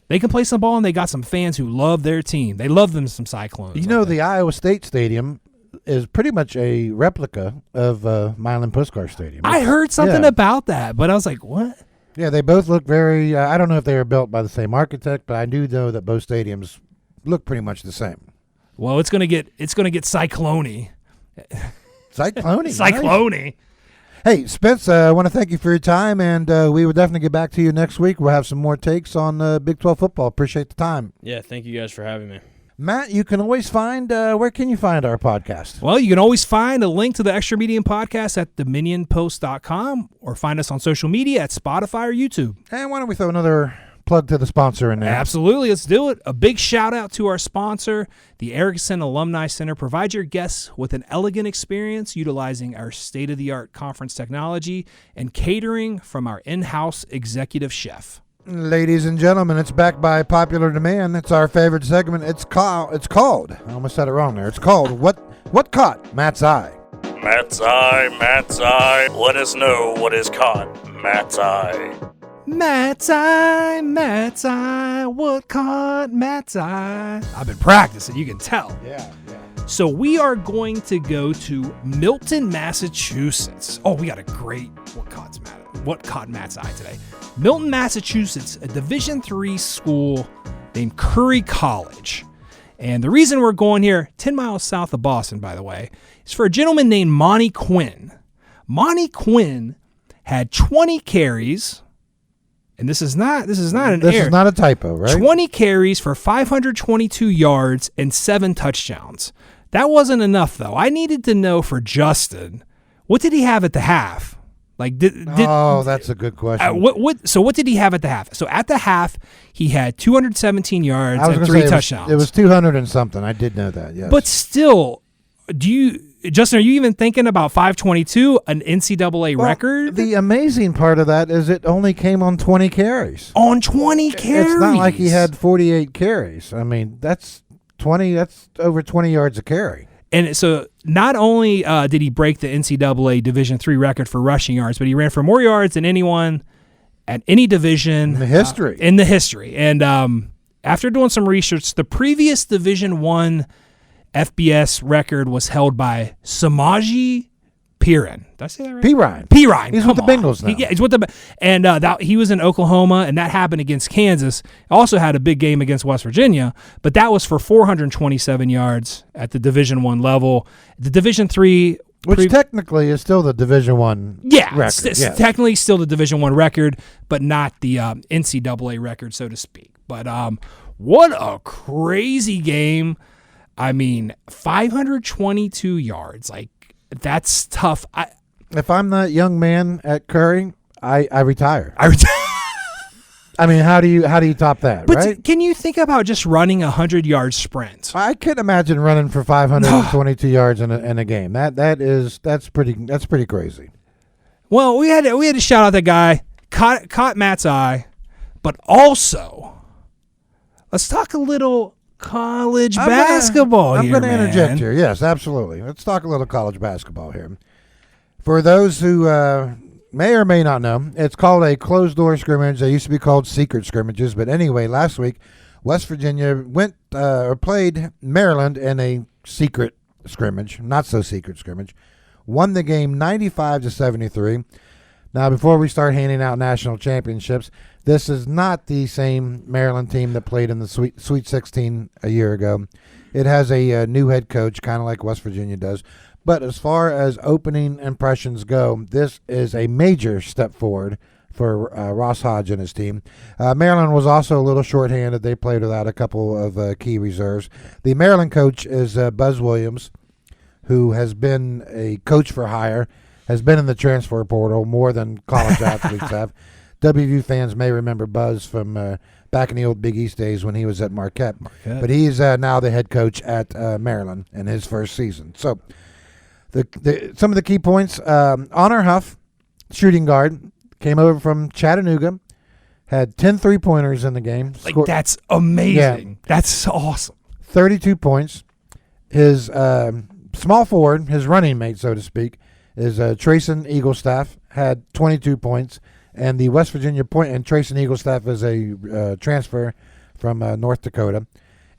They can play some ball, and they got some fans who love their team. They love them some Cyclones. The Iowa State Stadium is pretty much a replica of Milan Puskar Stadium. I heard something about that, but I was like, what? Yeah, they both look very. I don't know if they were built by the same architect, but I do know that both stadiums look pretty much the same. Well, it's gonna get cyclone. Cyclone. Cyclone. Nice. Hey, Spence, I want to thank you for your time, and we will definitely get back to you next week. We'll have some more takes on Big 12 football. Appreciate the time. Yeah, thank you guys for having me. Matt, you can always find, where can you find our podcast? Well, you can always find a link to the Extra Medium podcast at dominionpost.com or find us on social media at Spotify or YouTube. And why don't we throw another plug to the sponsor in there? Absolutely. Let's do it. A big shout out to our sponsor, the Erickson Alumni Center. Provide your guests with an elegant experience utilizing our state-of-the-art conference technology and catering from our in-house executive chef. Ladies and gentlemen, it's back by popular demand. It's our favorite segment. It's called. I almost said it wrong there. It's called What Caught Matt's Eye. Matt's eye. Let us know what is caught Matt's eye. Matt's eye, what caught Matt's eye? I've been practicing, you can tell. Yeah. So we are going to go to Milton, Massachusetts. Oh, we got a great what caught Matt's eye today. Milton, Massachusetts, a Division III school named Curry College. And the reason we're going here, 10 miles south of Boston, by the way, is for a gentleman named Monty Quinn. Monty Quinn had 20 carries, and this is not This is not a typo, right? 20 carries for 522 yards and 7 touchdowns. That wasn't enough, though. I needed to know for Justin, what did he have at the half? That's a good question. What did he have at the half? So at the half, he had 217 yards and 3 touchdowns. It was 200 and something. I did know that, yes. But still, Justin, are you even thinking about 522, an NCAA record? The amazing part of that is it only came on 20 carries. On 20 carries? It's not like he had 48 carries. I mean, that's over 20 yards a carry. And so not only did he break the NCAA Division III record for rushing yards, but he ran for more yards than anyone at any division in the history. And after doing some research, the previous Division I FBS record was held by Samaji Piran. Did I say that right? Piran. He's with the Bengals now. He's with he was in Oklahoma, and that happened against Kansas. Also had a big game against West Virginia, but that was for 427 yards at the Division I level. The Division III, which technically is still the Division I record. Technically still the Division I record, but not the NCAA record, so to speak. But what a crazy game. I mean, 522 yards, that's tough. If I'm that young man at Curry, I retire. I mean, how do you top that? But right? Can you think about just running a 100-yard sprint? I couldn't imagine running for 522 yards in a game. That's pretty crazy. Well, we had to shout out that guy caught Matt's eye, but also let's talk a little college basketball. I'm going to interject here. Yes, absolutely. Let's talk a little college basketball here. For those who may or may not know, it's called a closed-door scrimmage. They used to be called secret scrimmages. But anyway, last week, West Virginia played Maryland in a secret scrimmage, not so secret scrimmage, won the game 95-73. Now, before we start handing out national championships, this is not the same Maryland team that played in the Sweet 16 a year ago. It has a new head coach, kind of like West Virginia does. But as far as opening impressions go, this is a major step forward for Ross Hodge and his team. Maryland was also a little shorthanded. They played without a couple of key reserves. The Maryland coach is Buzz Williams, who has been a coach for hire, has been in the transfer portal more than college athletes have. WVU fans may remember Buzz from back in the old Big East days when he was at Marquette. But he's now the head coach at Maryland in his first season. So some of the key points, Honor Huff, shooting guard, came over from Chattanooga, had 10 3-pointers in the game. That's amazing. Yeah. That's awesome. 32 points. His small forward, his running mate, so to speak, is Trayson Eaglestaff, had 22 points. And the West Virginia point, and Trayson Eaglestaff is a transfer from North Dakota.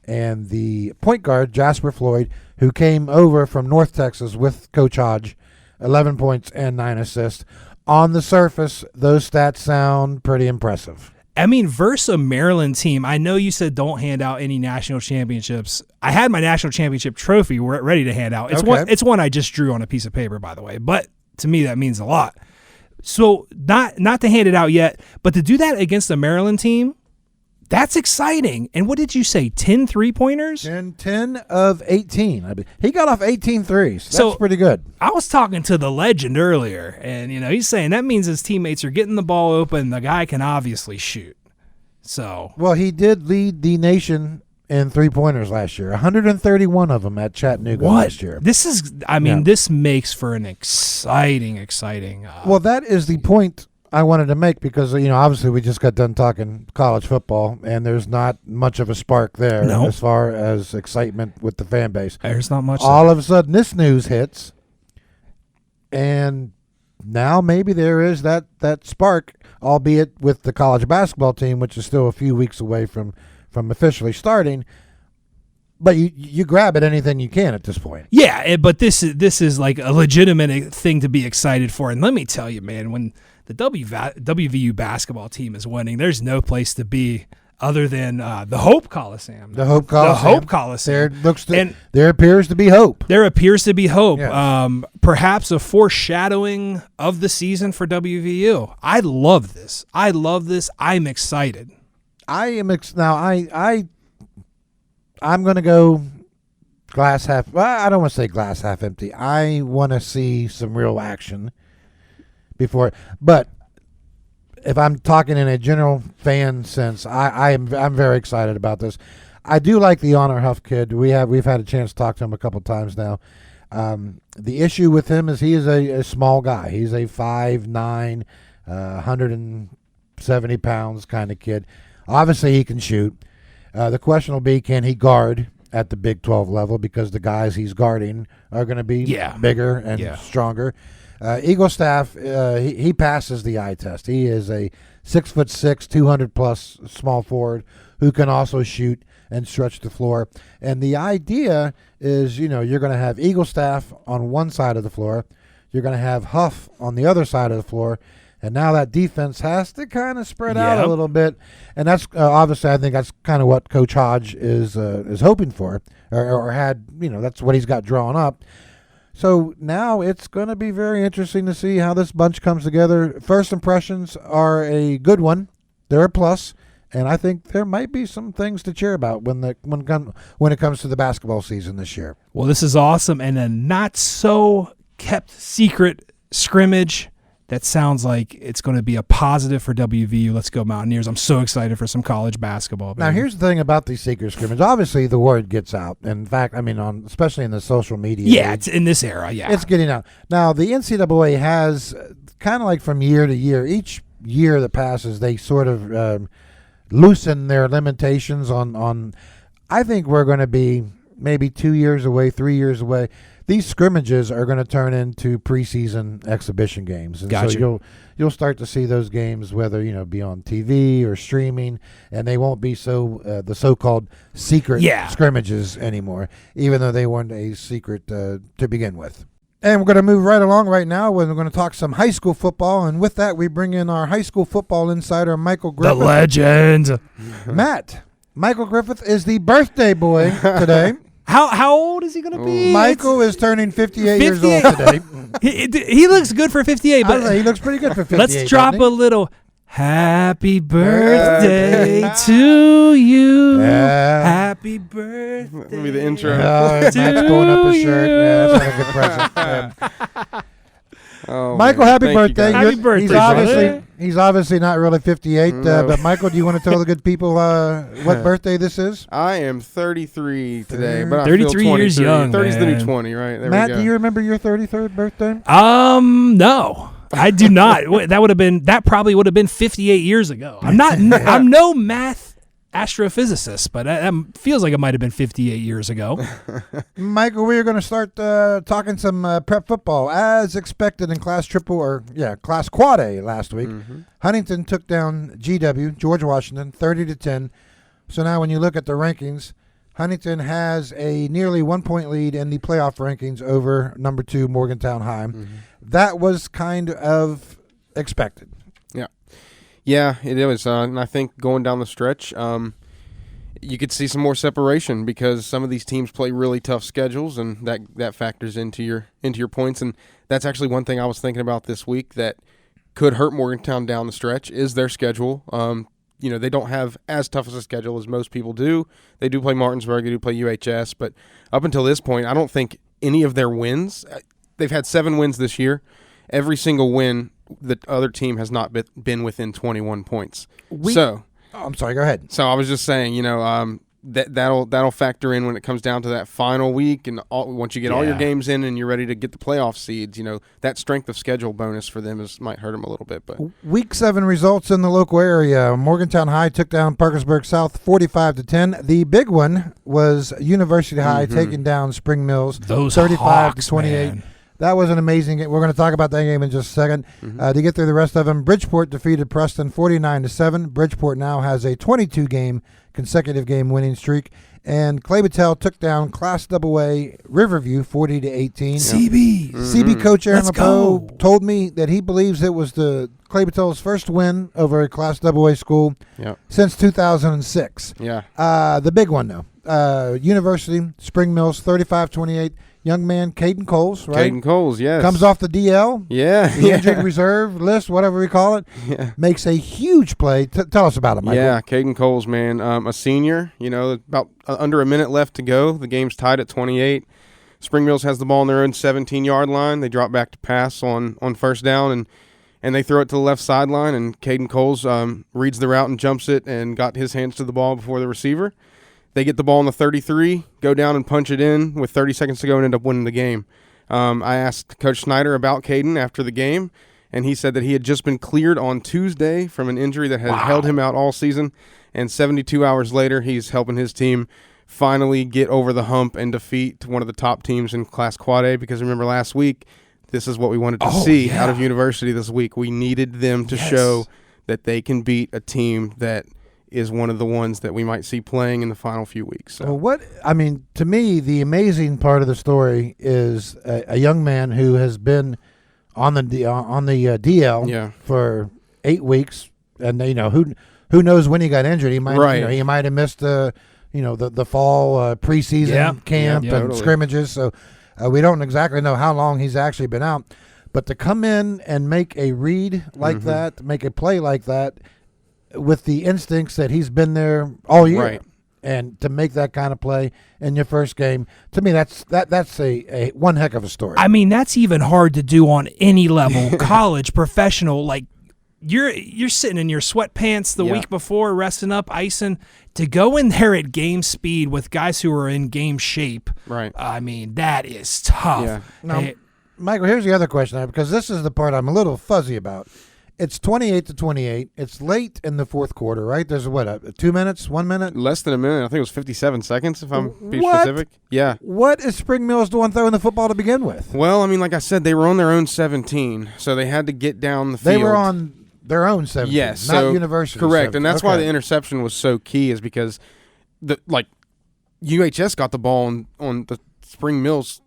And the point guard, Jasper Floyd, who came over from North Texas with Coach Hodge, 11 points and 9 assists. On the surface, those stats sound pretty impressive. I mean, versus a Maryland team, I know you said don't hand out any national championships. I had my national championship trophy ready to hand out. It's one I just drew on a piece of paper, by the way. But to me, that means a lot. So not to hand it out yet, but to do that against the Maryland team, that's exciting. And what did you say, 10 3-pointers? 10 of 18. He got off 18 threes. That's pretty good. I was talking to the legend earlier, and he's saying that means his teammates are getting the ball open. The guy can obviously shoot. Well, he did lead the nation in 3-pointers last year, 131 of them at Chattanooga last year. This makes for an exciting. Well, that is the point I wanted to make because, obviously we just got done talking college football, and there's not much of a spark there as far as excitement with the fan base. There's not much. All of a sudden, this news hits, and now maybe there is that spark, albeit with the college basketball team, which is still a few weeks away from officially starting, but you grab at anything you can at this point. Yeah, but this is like a legitimate thing to be excited for. And let me tell you, man, when the WVU basketball team is winning, there's no place to be other than the Hope Coliseum. The Hope Coliseum. There appears to be hope. There appears to be hope. Yes. Perhaps a foreshadowing of the season for WVU. I love this. I'm excited. I'm going to go glass half. Well, I don't want to say glass half empty. I want to see some real action before. But if I'm talking in a general fan sense, I'm very excited about this. I do like the Honor Huff kid. We've had a chance to talk to him a couple times now. The issue with him is he is a small guy. He's a 5'9", 170 pounds kind of kid. Obviously, he can shoot. The question will be, can he guard at the Big 12 level? Because the guys he's guarding are going to be bigger and stronger. Eaglestaff, he passes the eye test. He is a 6'6", 200-plus small forward who can also shoot and stretch the floor. And the idea is, you're going to have Eaglestaff on one side of the floor. You're going to have Huff on the other side of the floor. And now that defense has to kind of spread out a little bit. And that's obviously, I think that's kind of what Coach Hodge is hoping for or had, that's what he's got drawn up. So now it's going to be very interesting to see how this bunch comes together. First impressions are a good one. They're a plus. And I think there might be some things to cheer about when it comes to the basketball season this year. Well, this is awesome. And a not so kept secret scrimmage that sounds like it's going to be a positive for WVU. Let's go Mountaineers. I'm so excited for some college basketball. Now, here's the thing about these secret scrimmage. Obviously, the word gets out. In fact, especially in the social media. Yeah, it's in this era, it's getting out. Now, the NCAA has kind of like from year to year, each year that passes, they sort of loosen their limitations on I think we're going to be maybe 2 years away, 3 years away. These scrimmages are going to turn into preseason exhibition games. And gotcha. So you'll start to see those games, whether, be on TV or streaming, and they won't be the so-called secret scrimmages anymore, even though they weren't a secret to begin with. And we're going to move right along right now. We're going to talk some high school football, and with that, we bring in our high school football insider, Michael Griffith. The legend. Matt, Michael Griffith is the birthday boy today. How old is he going to be? Michael is turning 58 years old today. He looks good for 58. But he looks pretty good for 58. Let's drop a little Happy birthday to you. Yeah. Happy birthday. That'll be the intro. Matt's pulling up his shirt. Yeah, that's not a good present. Yeah. Oh, Michael, man. happy Thank you, birthday. guys. Happy birthday, He's he's obviously not really 58, No. but Michael, do you want to tell the good people what birthday this is? I am 33 today, but I 33 feel 23. years young, 30's the man. new 20, right? There Matt, we go. do you remember your 33rd birthday? No, I do not. That probably would have been 58 years ago. I'm no math astrophysicist, but that feels like it might have been 58 years ago. Michael, we are going to start talking some prep football as expected in Class Quad A last week. Mm-hmm. Huntington took down GW, George Washington, 30-10. So now when you look at the rankings, Huntington has a nearly 1 point lead in the playoff rankings over number 2 Morgantown High. Mm-hmm. That was kind of expected. Yeah, it is. And I think going down the stretch, you could see some more separation because some of these teams play really tough schedules, and that factors into your points. And that's actually one thing I was thinking about this week that could hurt Morgantown down the stretch is their schedule. They don't have as tough as a schedule as most people do. They do play Martinsburg, they do play UHS, but up until this point, I don't think any of their wins. They've had 7 wins this year. Every single win, the other team has not been within 21 points. I'm sorry, go ahead. So I was just saying, that'll factor in when it comes down to that final week, and once you get all your games in and you're ready to get the playoff seeds, that strength of schedule bonus for them might hurt them a little bit. But Week 7 results in the local area. Morgantown High took down Parkersburg South 45-10. The big one was University High taking down Spring Mills 35-28. Man. That was an amazing game. We're going to talk about that game in just a second. To get through the rest of them, Bridgeport defeated Preston 49-7. Bridgeport now has a 22-game consecutive game winning streak. And Clay Battelle took down Class AA Riverview 40-18. CB. CB coach Aaron Let's LePeau go. told me that he believes it was the Clay Battelle's first win over a Class AA school since 2006. yeah, The big one, though. University, Spring Mills, 35-28. Young man, Caden Coles, right? Caden Coles, yes. Comes off the DL, Yeah. the injured reserve list, whatever we call it. Yeah. Makes a huge play. Tell us about it, Michael. Yeah, Caden Coles, man, a senior. About under a minute left to go. The game's tied at 28. Spring Mills has the ball on their own 17-yard line. They drop back to pass on first down, and they throw it to the left sideline, and Caden Coles reads the route and jumps it and got his hands to the ball before the receiver. They get the ball on the 33, go down and punch it in with 30 seconds to go and end up winning the game. I asked Coach Snyder about Caden after the game, and he said that he had just been cleared on Tuesday from an injury that had held him out all season, and 72 hours later, he's helping his team finally get over the hump and defeat one of the top teams in Class Quad A, because remember last week, this is what we wanted to see out of University this week. We needed them to show that they can beat a team that is one of the ones that we might see playing in the final few weeks. So. Well, to me, the amazing part of the story is a young man who has been on the DL for 8 weeks, and who knows when he got injured? He might he might have missed the fall preseason camp and totally. scrimmages. So we don't exactly know how long he's actually been out. But to come in and make a read like that, make a play like that, with the instincts that he's been there all year, and to make that kind of play in your first game, to me, that's a one heck of a story. I mean, that's even hard to do on any level, college, professional. Like you're sitting in your sweatpants the week before, resting up, icing, to go in there at game speed with guys who are in game shape. Right. I mean, that is tough. Yeah. Now, Michael, here's the other question, because this is the part I'm a little fuzzy about. It's 28-28. It's late in the fourth quarter, right? There's 2 minutes, 1 minute? Less than a minute. I think it was 57 seconds, if I'm being What? specific. Yeah. What is Spring Mills doing throwing the football to begin with? Well, I mean, like I said, they were on their own 17, so they had to get down the field. They were on their own 17, yes, not so, University. correct, 17. and that's why the interception was so key, is because UHS got the ball on the Spring Mills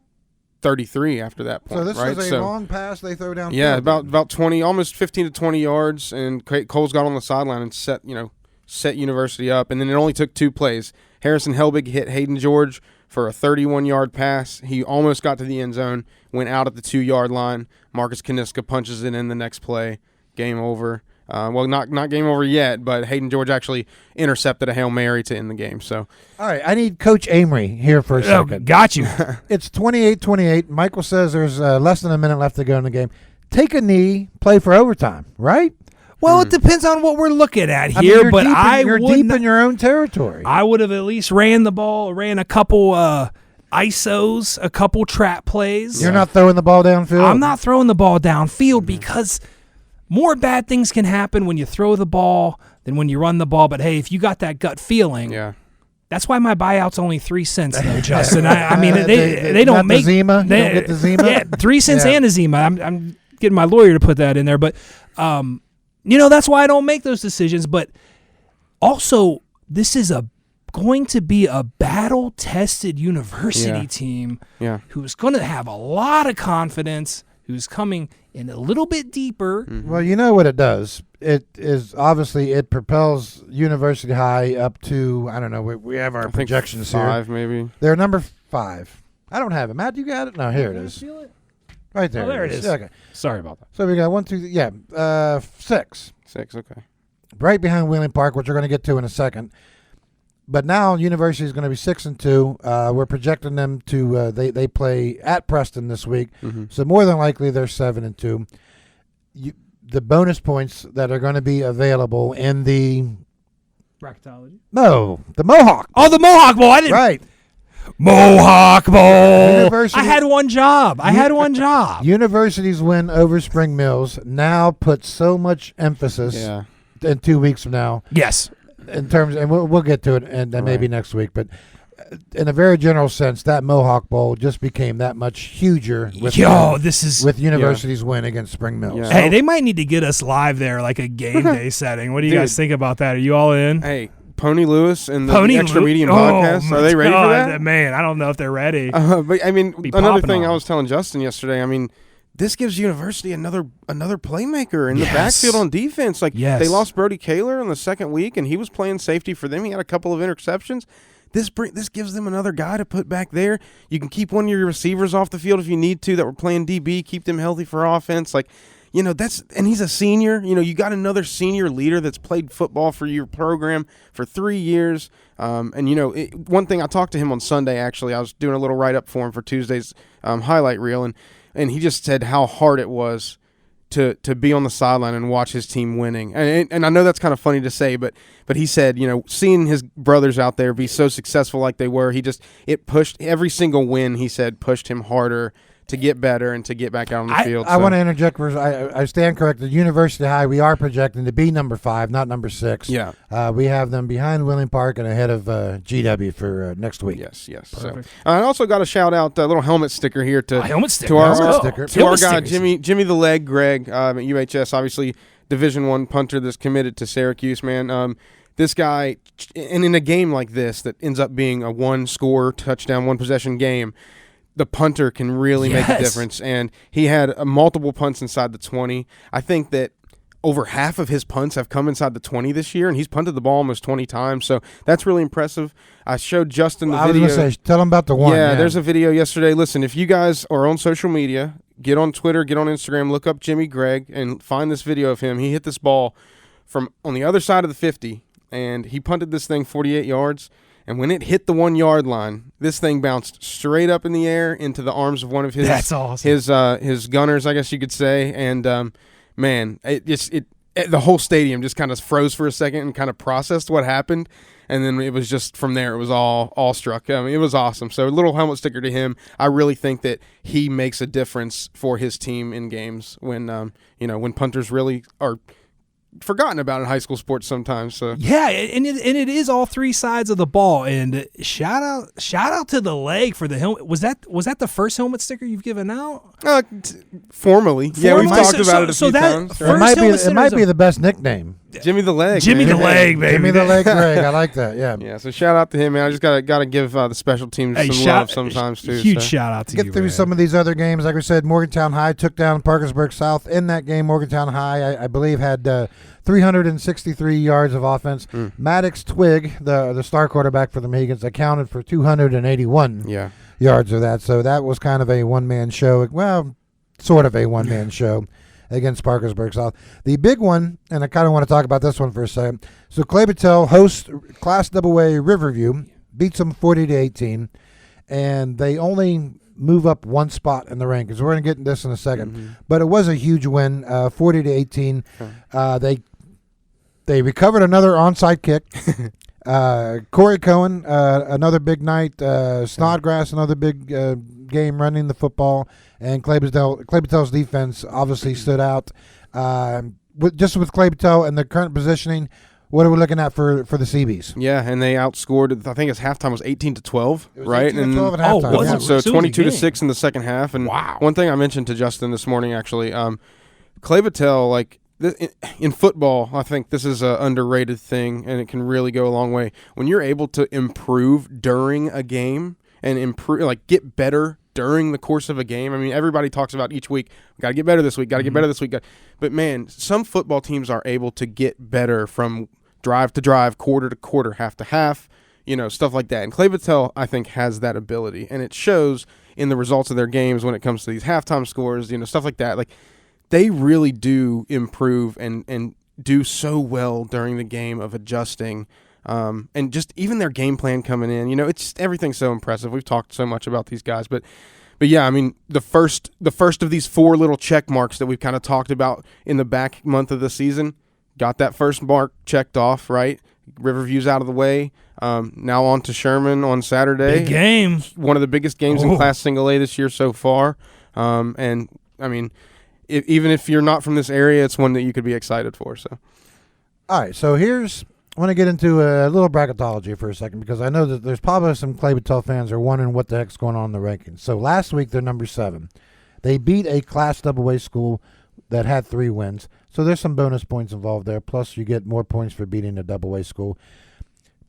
33 after that point. So this right? is a long pass they throw down. Yeah, about 20, almost 15 to 20 yards, and Coles got on the sideline and set University up, and then it only took 2 plays. Harrison Helbig hit Hayden George for a 31-yard pass. He almost got to the end zone, went out at the 2-yard line. Marcus Kaniska punches it in the next play. Game over. Not game over yet, but Hayden George actually intercepted a Hail Mary to end the game. So, all right, I need Coach Amory here for a second. Got you. It's 28-28. Michael says there's less than a minute left to go in the game. Take a knee, play for overtime, right? Well, it depends on what we're looking at here, you're but you're deep in your own territory. I would have at least ran the ball, ran a couple ISOs, a couple trap plays. You're not throwing the ball downfield? I'm not throwing the ball downfield because more bad things can happen when you throw the ball than when you run the ball. But, hey, if you got that gut feeling, that's why my buyout's only 3 cents, though, Justin. I mean, they don't make the Zima. You don't get the Zima? Yeah, 3 cents and a Zima. I'm getting my lawyer to put that in there. But, that's why I don't make those decisions. But also, this is going to be a battle-tested university team who's going to have a lot of confidence, who's coming in a little bit deeper. Well, you know what it does. It is obviously it propels University High up to, I don't know, we have our projections 5 here. maybe. They're number 5. I don't have it. Matt, you got it? No, here it is. Right there. Oh, there it is. Okay. Sorry about that. So we got 1, 2, 6. 6, okay. Right behind Wheeling Park, which we're going to get to in a second. But now University is going to be 6-2. We're projecting them to they play at Preston this week, so more than likely they're 7-2. The bonus points that are going to be available in the bracketology. No, the Mohawk. Oh, the Mohawk Bowl. I didn't. Right. Mohawk Bowl. University, I had one job. University's win over Spring Mills now puts so much emphasis in 2 weeks from now. Yes. In terms, and we'll get to it, and maybe next week. But in a very general sense, that Mohawk Bowl just became that much huger with University's win against Spring Mills. Yeah. Hey, they might need to get us live there, like a game day setting. What do you guys think about that? Are you all in? Hey, Pony Lewis and the Extra Medium podcast. Are they ready for that? Man, I don't know if they're ready. But I mean, another thing I was telling Justin yesterday. I mean, this gives University another playmaker in the backfield on defense. They lost Brody Kaler in the second week, and he was playing safety for them. He had a couple of interceptions. This gives them another guy to put back there. You can keep one of your receivers off the field if you need to that were playing DB, keep them healthy for offense. And he's a senior. You got another senior leader that's played football for your program for 3 years. One thing, I talked to him on Sunday, actually. I was doing a little write-up for him for Tuesday's highlight reel, and he just said how hard it was to be on the sideline and watch his team winning. And I know that's kind of funny to say, but he said, seeing his brothers out there be so successful like they were, it pushed every single win, he said, pushed him harder to get better and to get back out on the field. I want to interject. I stand corrected. University High, we are projecting to be number 5, not number 6. Yeah. We have them behind Wheeling Park and ahead of GW for next week. Yes. So, I also got to shout out a little helmet sticker here to our guy Jimmy the Leg Greg at UHS. Obviously, Division I punter that's committed to Syracuse. Man, this guy, and in a game like this that ends up being a 1-score touchdown, 1-possession game, the punter can really make a difference. And he had multiple punts inside the 20. I think that over half of his punts have come inside the 20 this year, and he's punted the ball almost 20 times. So that's really impressive. I showed Justin the video. I was going to say, tell him about the one. Yeah, there's a video yesterday. Listen, if you guys are on social media, get on Twitter, get on Instagram, look up Jimmy Gregg, and find this video of him. He hit this ball from on the other side of the 50, and he punted this thing 48 yards. And when it hit the 1-yard line, this thing bounced straight up in the air into the arms of one of his That's awesome. his gunners, I guess you could say. And man, the whole stadium just kind of froze for a second and kind of processed what happened. And then it was just from there, it was all struck. I mean, it was awesome. So a little helmet sticker to him. I really think that he makes a difference for his team in games when when punters really are forgotten about in high school sports sometimes. So yeah, and it is all 3 sides of the ball. And shout out to the Leg for the helmet. Was that the first helmet sticker you've given out? Formally, yeah, we've talked about it a few times. It might be the best nickname. Jimmy the Leg. Jimmy the Leg, baby. Jimmy the Leg, Greg. I like that. Yeah. Yeah. So shout out to him, man. I just gotta give the special teams some love sometimes too. Huge shout out to you. Get through some of these other games. Like we said, Morgantown High took down Parkersburg South. In that game, Morgantown High, I believe, had 363 yards of offense. Maddox Twig, the star quarterback for the Mohegans, accounted for 281 yards of that. So that was kind of a one-man show. Well, sort of a one-man show. against Parkersburg South. The big one, and I kind of want to talk about this one for a second. So Clay Battelle hosts Class AA Riverview, beats them 40-18, and they only move up one spot in the rankings. We're going to get into this in a second, but it was a huge win, 40-18. They recovered another onside kick. Corey Cohen, another big night. Snodgrass, another big game running the football. And Clay Battelle's defense obviously stood out. With Clay Battelle and the current positioning, what are we looking at for the CBs? Yeah, and they outscored. I think its halftime was 18-12, right? 18-12 at halftime. So 22-6 in the second half. And one thing I mentioned to Justin this morning, actually, Clay Battelle, like in football, I think this is an underrated thing, and it can really go a long way. When you're able to improve during a game and improve, like get better during the course of a game. I mean, everybody talks about each week, got to get better this week, got to get better this week. But, man, some football teams are able to get better from drive to drive, quarter to quarter, half to half, stuff like that. And Clay Battelle, I think, has that ability, and it shows in the results of their games when it comes to these halftime scores, stuff like that. Like, they really do improve and do so well during the game of adjusting. And just even their game plan coming in, it's just, everything's so impressive. We've talked so much about these guys, but yeah, I mean, the first of these 4 little check marks that we've kind of talked about in the back month of the season, got that first mark checked off, right? Riverview's out of the way. Now on to Sherman on Saturday. Big game. One of the biggest games in Class Single A this year so far. And I mean, even if you're not from this area, it's one that you could be excited for. So, all right. So I want to get into a little bracketology for a second because I know that there's probably some Clay Battelle fans are wondering what the heck's going on in the rankings. So last week they're number 7. They beat a Class AA school that had 3 wins. So there's some bonus points involved there. Plus you get more points for beating a AA school.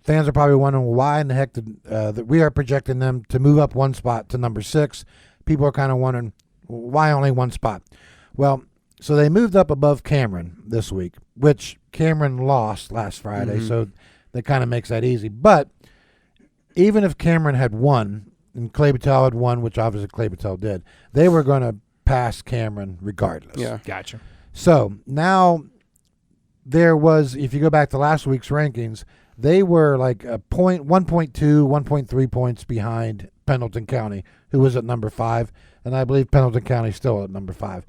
Fans are probably wondering why in the heck that we are projecting them to move up 1 spot to number 6. People are kind of wondering why only 1 spot. Well, so they moved up above Cameron this week, which Cameron lost last Friday, so that kind of makes that easy. But even if Cameron had won and Clay Battelle had won, which obviously Clay Battelle did, they were going to pass Cameron regardless. Yeah, gotcha. So now there was, if you go back to last week's rankings, they were like 1.2, 1.3 points behind Pendleton County, who was at number 5, and I believe Pendleton County is still at number 5.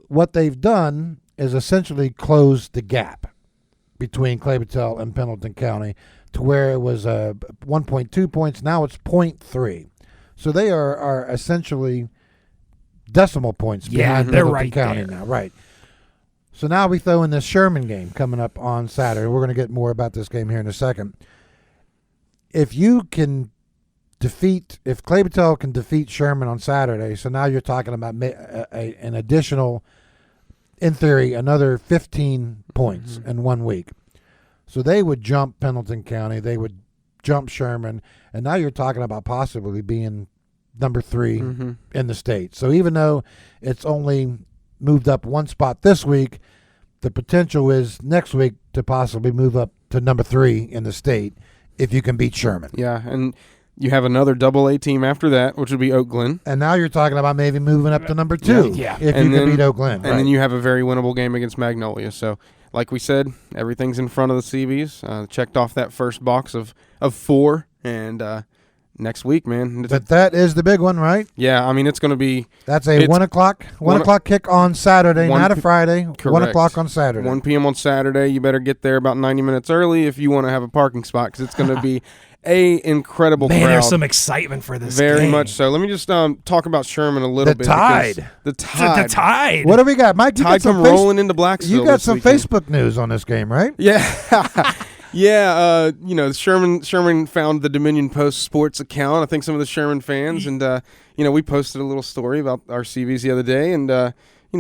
What they've done is essentially closed the gap between Clay Battelle and Pendleton County to where it was 1.2 points. Now it's 0.3. So they are essentially decimal points behind Pendleton County now. Right. So now we throw in this Sherman game coming up on Saturday. We're going to get more about this game here in a second. If Clay Battelle can defeat Sherman on Saturday, so now you're talking about an additional, in theory, another 15 points in 1 week. So they would jump Pendleton County, they would jump Sherman, and now you're talking about possibly being number 3 in the state. So even though it's only moved up 1 spot this week, the potential is next week to possibly move up to number 3 in the state if you can beat Sherman. Yeah, and you have another AA team after that, which would be Oak Glen. And now you're talking about maybe moving up to number 2 if you can beat Oak Glen. And then you have a very winnable game against Magnolia. So, like we said, everything's in front of the CBs. Checked off that first box of 4. And next week, man. But that is the big one, right? Yeah, I mean, it's going to be... That's a 1 o'clock kick on Saturday, not a Friday. Correct. 1 o'clock on Saturday. 1 p.m. on Saturday. You better get there about 90 minutes early if you want to have a parking spot because it's going to be a incredible crowd. There's some excitement for this Very game. much so. Let me just talk about Sherman a little bit. The Tide. What do we got, Mike? Tide come rolling into Blacksville. You got some weekend. Facebook news on this game, right? Yeah. Yeah, Sherman found the Dominion Post Sports account. I think some of the Sherman fans, and we posted a little story about our CVs the other day, and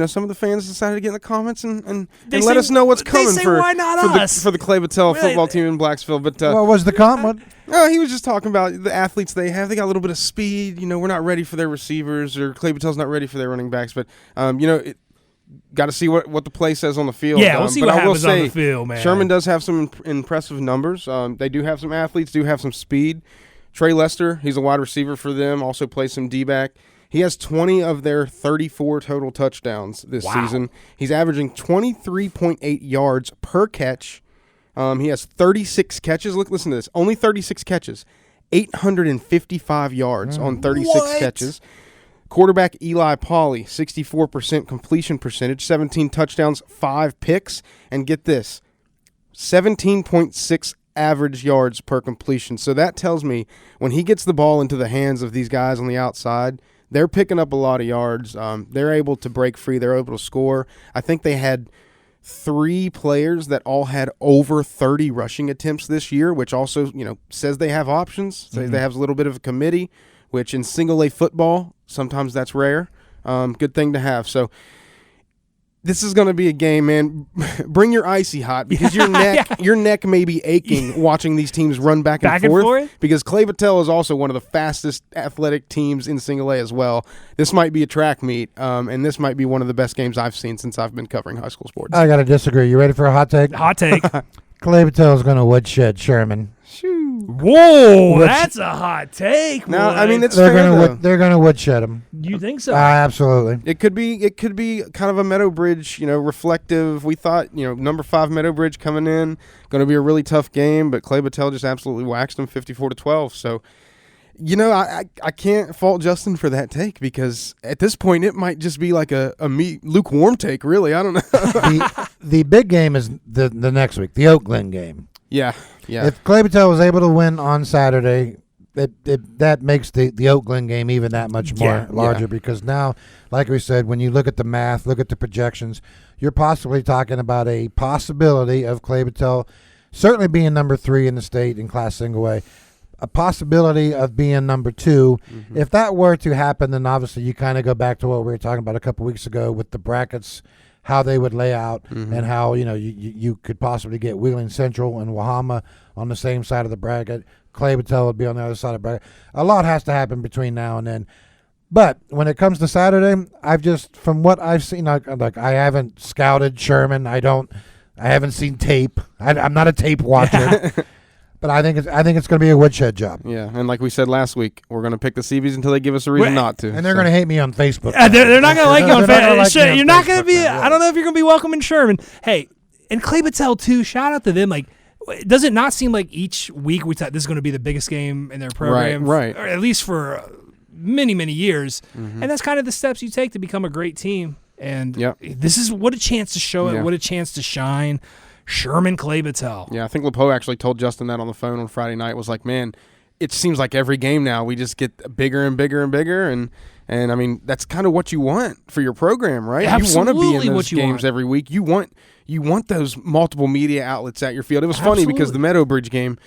some of the fans decided to get in the comments and let us know what's coming why not us? for the Clay Battelle football team in Blacksville. But what was the comment? He was just talking about the athletes they have. They got a little bit of speed. We're not ready for their receivers, or Clay Battelle's not ready for their running backs. But got to see what the play says on the field. Yeah, we'll see what happens on the field, man. Sherman does have some impressive numbers. They do have some athletes, do have some speed. Trey Lester, he's a wide receiver for them, also plays some D-back. He has 20 of their 34 total touchdowns this season. He's averaging 23.8 yards per catch. He has 36 catches. Listen to this. Only 36 catches. 855 yards on 36 catches. Quarterback Eli Pauly, 64% completion percentage, 17 touchdowns, 5 picks. And get this, 17.6 average yards per completion. So that tells me when he gets the ball into the hands of these guys on the outside, they're picking up a lot of yards. They're able to break free. They're able to score. I think they had 3 players that all had over 30 rushing attempts this year, which also, says they have options. Says they have a little bit of a committee, which in single-A football, sometimes that's rare. Good thing to have. So this is going to be a game, man. Bring your icy hot because your neck may be aching watching these teams run back and forth. Because Clay Battelle is also one of the fastest athletic teams in single A as well. This might be a track meet, and this might be one of the best games I've seen since I've been covering high school sports. I got to disagree. You ready for a hot take? Hot take. Clay Battelle is going to woodshed Sherman. Whoa, that's a hot take. No, I mean they're going to woodshed him. You think so? Absolutely. It could be kind of a Meadowbridge, reflective. We thought, number 5 Meadowbridge coming in, going to be a really tough game, but Clay Battelle just absolutely waxed him 54-12. So, I can't fault Justin for that take because at this point it might just be like a lukewarm take. Really, I don't know. the big game is the next week, the Oak Glen game. Yeah. If Clay Battelle was able to win on Saturday, that makes the Oak Glen game even that much more larger because now, like we said, when you look at the math, look at the projections, you're possibly talking about a possibility of Clay Battelle certainly being number 3 in the state in Class Single A, a possibility of being number 2. Mm-hmm. If that were to happen, then obviously you kind of go back to what we were talking about a couple weeks ago with the brackets, how they would lay out, and how you could possibly get Wheeling Central and Wahama on the same side of the bracket. Clay Battelle would be on the other side of the bracket. A lot has to happen between now and then. But when it comes to Saturday, from what I've seen, I haven't scouted Sherman. I haven't seen tape. I'm not a tape watcher. But I think it's going to be a woodshed job. Yeah, and like we said last week, we're going to pick the Seabees until they give us a reason not to. And they're going to hate me on Facebook. They're not going to like you on Facebook. You're not going to be. I don't know if you're going to be welcome in Sherman. Hey, and Clay Battelle too. Shout out to them. Like, does it not seem like each week we thought this is going to be the biggest game in their program, right? Or at least for many years. And that's kind of the steps you take to become a great team. And this is what a chance to show it. What a chance to shine. Sherman Clay Battelle. Yeah, I think LePeau actually told Justin that on the phone on Friday night. Was like, man, it seems like every game now we just get bigger and bigger and bigger, and I mean that's kind of what you want for your program, right? Absolutely, you want to be in those games every week. You want those multiple media outlets at your field. It was funny because the Meadowbridge game,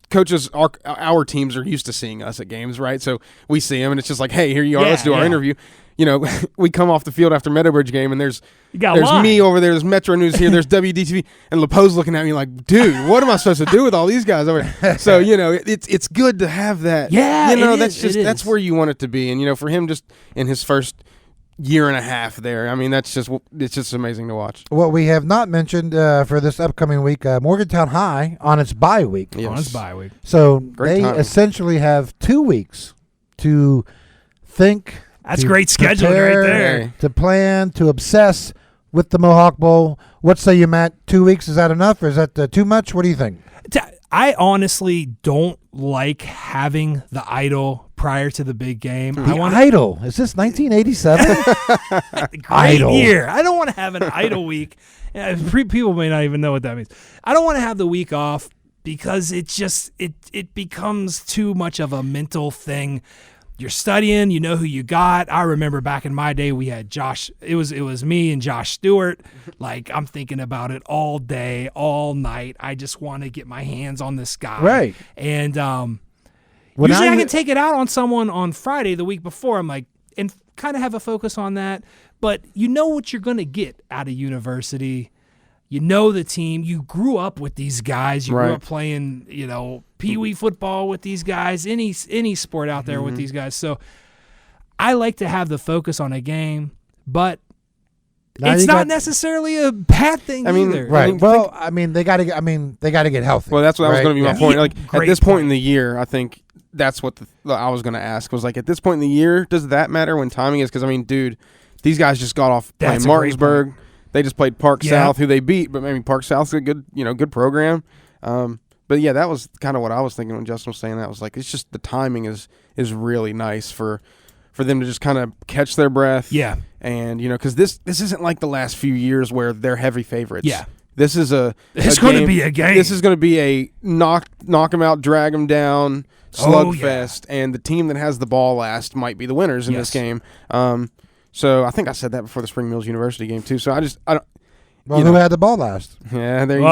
coaches, our teams are used to seeing us at games, right? So we see them, and it's just like, hey, here you are, let's do our interview. We come off the field after Meadowbridge game, and there's me over there, there's Metro News here, there's WDTV, and LePeau's looking at me like, dude, what am I supposed to do with all these guys over there? So, it's good to have that. Yeah, that's where you want it to be. And, for him just in his first year and a half there, I mean, it's just amazing to watch. What we have not mentioned for this upcoming week, Morgantown High on its bye week. Yes. On its bye week. So they essentially have 2 weeks to think. That's great scheduling right there. To plan, to obsess with the Mohawk Bowl. What say you, Matt? 2 weeks, is that enough or is that too much? What do you think? I honestly don't like having the idle prior to the big game. Idle? Is this 1987? Idle year. I don't want to have an idle week. People may not even know what that means. I don't want to have the week off because it becomes too much of a mental thing. You're studying, you know who you got. I remember back in my day, we had Josh. It was me and Josh Stewart. Like, I'm thinking about it all day, all night. I just want to get my hands on this guy. Right. And usually I can take it out on someone on Friday the week before. I'm like, and kind of have a focus on that. But you know what you're going to get out of university. You know the team. You grew up with these guys. You grew up playing, pee-wee football with these guys, any sport out there with these guys. So I like to have the focus on a game, but it's not necessarily a bad thing either. Right. They got to get healthy. Well, that's what was going to be my point. Like at this point in the year, I think that's what I was going to ask was like at this point in the year, does that matter when timing is? Because dude, these guys just got off playing Martinsburg. They just played Park South, who they beat, but maybe Park South's a good program. But yeah, that was kind of what I was thinking when Justin was saying that. Was like it's just the timing is really nice for them to just kind of catch their breath. Yeah. And, because this isn't like the last few years where they're heavy favorites. Yeah. This is It's going to be a game. This is going to be a knock them out, drag them down, slugfest. And the team that has the ball last might be the winners in this game. So I think I said that before the Spring Mills University game, too. So I don't. Well, who had the ball last? Yeah, there you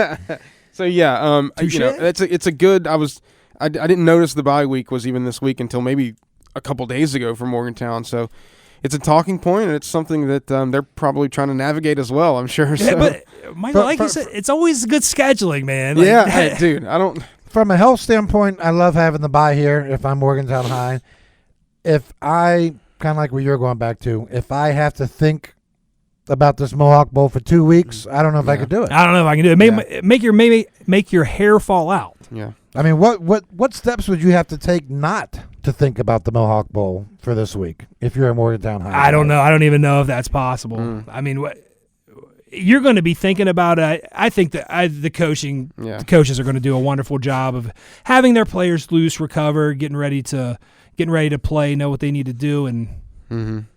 go. So, yeah, it's a good. I didn't notice the bye week was even this week until maybe a couple days ago for Morgantown, so it's a talking point, and it's something that they're probably trying to navigate as well, I'm sure. Yeah, but Michael, like you said, it's always good scheduling, man. Like, hey, dude, I don't. From a health standpoint, I love having the bye here if I'm Morgantown High. If I, kind of like what you're going back to, if I have to think about this Mohawk Bowl for 2 weeks, I don't know if I could do it. I don't know if I can do it. Make your hair fall out. Yeah. What steps would you have to take not to think about the Mohawk Bowl for this week if you're at Morgantown High? I don't know. I don't even know if that's possible. What you're going to be thinking about? I think that the coaches are going to do a wonderful job of having their players loose, recover, getting ready to play, know what they need to do, and.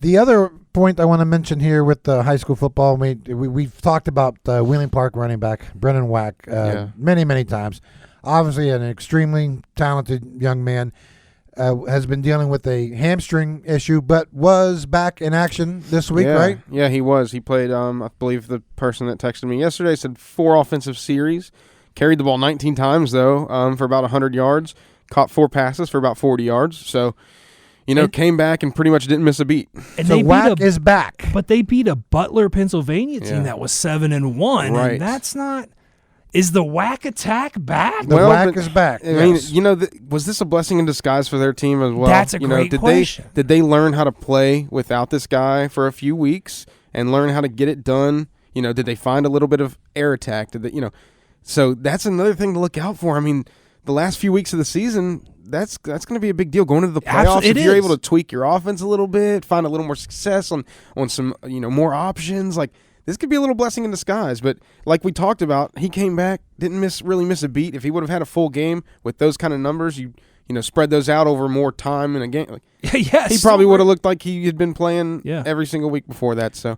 The other point I want to mention here with the high school football, we've talked about Wheeling Park running back Brennan Wack many, many times. Obviously an extremely talented young man, has been dealing with a hamstring issue, but was back in action this week, right? Yeah, he was. He played, I believe the person that texted me yesterday said 4 offensive series, carried the ball 19 times, though, for about 100 yards, caught 4 passes for about 40 yards, so... came back and pretty much didn't miss a beat. And so Wack is back. But they beat a Butler, Pennsylvania team that was 7-1. Right. And that's not... Is the Wack attack back? The Wack is back. Was this a blessing in disguise for their team as well? That's a great question. Did they learn how to play without this guy for a few weeks and learn how to get it done? Did they find a little bit of air attack? So that's another thing to look out for. The last few weeks of the season... That's going to be a big deal going into the playoffs. If you're able to tweak your offense a little bit, find a little more success on some more options, like this could be a little blessing in disguise. But like we talked about, he came back, didn't really miss a beat. If he would have had a full game with those kind of numbers, you spread those out over more time in a game. He probably would have looked like he had been playing every single week before that. So,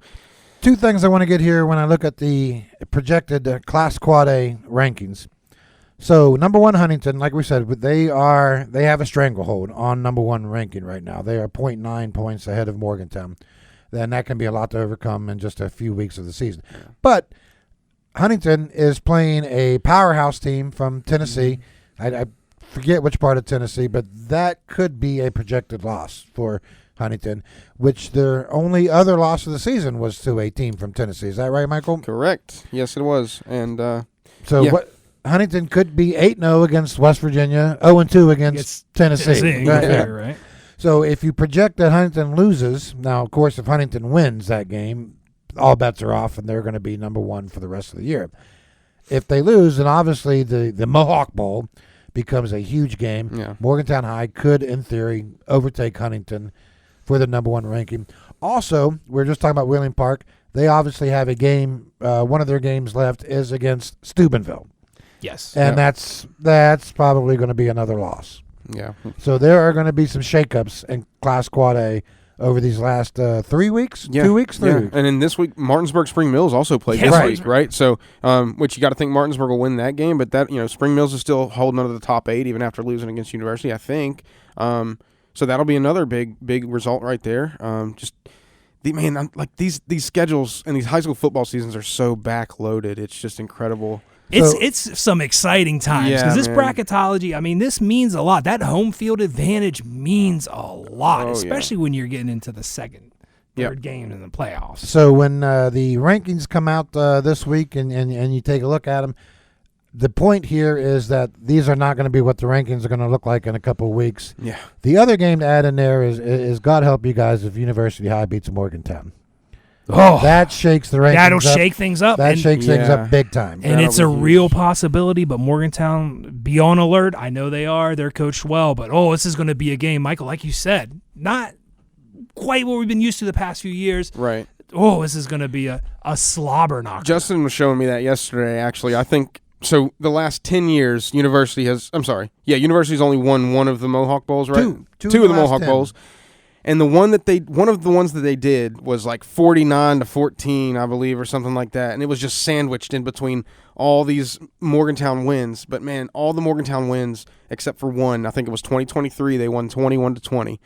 2 things I want to get here when I look at the projected Class Quad A rankings. So, number 1, Huntington, like we said, they have a stranglehold on number 1 ranking right now. They are 0.9 points ahead of Morgantown. Then that can be a lot to overcome in just a few weeks of the season. But Huntington is playing a powerhouse team from Tennessee. I forget which part of Tennessee, but that could be a projected loss for Huntington, which their only other loss of the season was to a team from Tennessee. Is that right, Michael? Correct. Yes, it was. And what? Huntington could be 8-0 against West Virginia, 0-2 against Tennessee. Right. So if you project that Huntington loses, now, of course, if Huntington wins that game, all bets are off, and they're going to be number 1 for the rest of the year. If they lose, then obviously the Mohawk Bowl becomes a huge game. Yeah. Morgantown High could, in theory, overtake Huntington for the number 1 ranking. Also, we're just talking about Wheeling Park. They obviously have a game. One of their games left is against Steubenville. Yes. And that's probably going to be another loss. Yeah. So there are going to be some shakeups in Class Quad A over these last 3 weeks, 2 weeks, 3 weeks. And then this week, Martinsburg Spring Mills also played this week, right? So, which you got to think Martinsburg will win that game, but that Spring Mills is still holding under the top 8 even after losing against University, I think. So that'll be another big result right there. These schedules and these high school football seasons are so backloaded. It's just incredible. It's some exciting times because this bracketology, this means a lot. That home field advantage means a lot, especially when you're getting into the second, third game in the playoffs. So when the rankings come out this week and you take a look at them, the point here is that these are not going to be what the rankings are going to look like in a couple of weeks. Yeah. The other game to add in there is God help you guys if University High beats Morgantown. Oh, that shakes the rankings. That'll up. shake things up. That shakes things up big time. And it's a real possibility, but Morgantown, be on alert. I know they are. They're coached well, but this is going to be a game, Michael, like you said, not quite what we've been used to the past few years. Right. This is going to be a slobber knocker. Justin was showing me that yesterday, actually. I think, so the last 10 years, University's only won one of the Mohawk Bowls, right? Two of the Mohawk 10. Bowls. And one of the ones that they did was like 49-14, I believe, or something like that. And it was just sandwiched in between all these Morgantown wins. But man, all the Morgantown wins except for one, I think it was 2023, they won 21-20.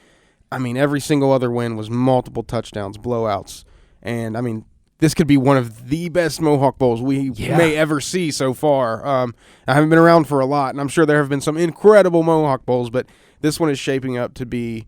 I mean, every single other win was multiple touchdowns, blowouts. And I mean, this could be one of the best Mohawk Bowls we may ever see so far. I haven't been around for a lot, and I'm sure there have been some incredible Mohawk Bowls, but this one is shaping up to be,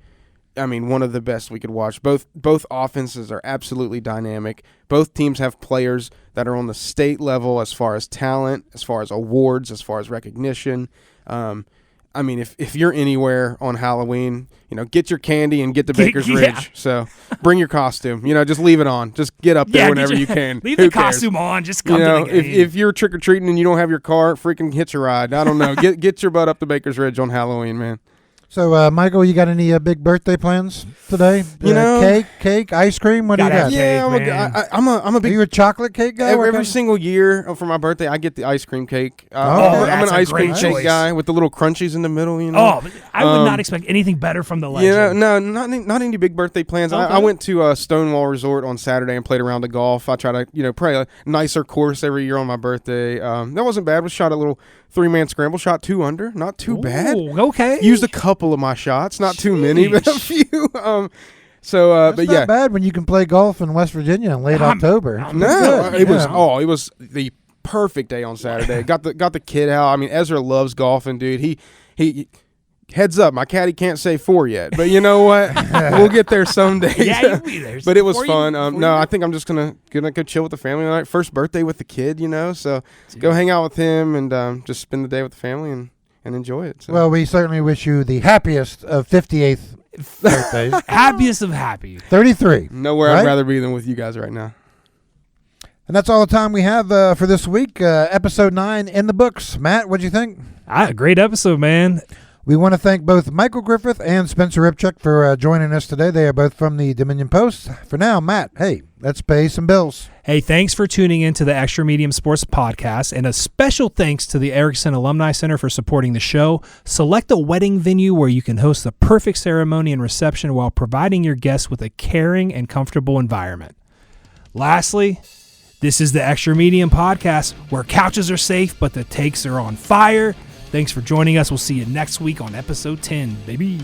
one of the best we could watch. Both offenses are absolutely dynamic. Both teams have players that are on the state level as far as talent, as far as awards, as far as recognition. If you're anywhere on Halloween, get your candy and get to Baker's Ridge. So bring your costume. Just leave it on. Just get up there whenever you can. Leave the costume on. Just come to the game. If you're trick-or-treating and you don't have your car, freaking hitch a ride. I don't know. Get your butt up to Baker's Ridge on Halloween, man. So, Michael, you got any big birthday plans today? Cake, ice cream. What do you got? Yeah, I'm a big. Are you a chocolate cake guy? Every single year for my birthday, I get the ice cream cake. I'm an ice cream cake guy with the little crunchies in the middle. I would not expect anything better from the legend. Not any big birthday plans. Okay. I went to Stonewall Resort on Saturday and played a round of golf. I try to play a nicer course every year on my birthday. That wasn't bad. We shot a little 3-man scramble, shot 2 under. Not too bad. Okay. Used a couple of my shots, not too many, but a few. That's not bad when you can play golf in West Virginia in late October. It was the perfect day on Saturday. Got the kid out. Ezra loves golfing, dude. He heads up, my caddy can't say 4 yet, but you know what? We'll get there someday. You'll be there. But it was fun. I think I'm just gonna go chill with the family tonight. First birthday with the kid, so go hang out with him and just spend the day with the family and enjoy it. So. Well, we certainly wish you the happiest of 58th birthdays. Happiest of happy. 33. Nowhere I'd rather be than with you guys right now. And that's all the time we have for this week. Episode 9 in the books. Matt, what'd you think? Great episode, man. We want to thank both Michael Griffith and Spencer Ripchuk for joining us today. They are both from the Dominion Post. For now, Matt, hey, let's pay some bills. Hey, thanks for tuning in to the Extra Medium Sports Podcast, and a special thanks to the Erickson Alumni Center for supporting the show. Select a wedding venue where you can host the perfect ceremony and reception while providing your guests with a caring and comfortable environment. Lastly, this is the Extra Medium Podcast, where couches are safe, but the takes are on fire. Thanks for joining us. We'll see you next week on episode 10, baby.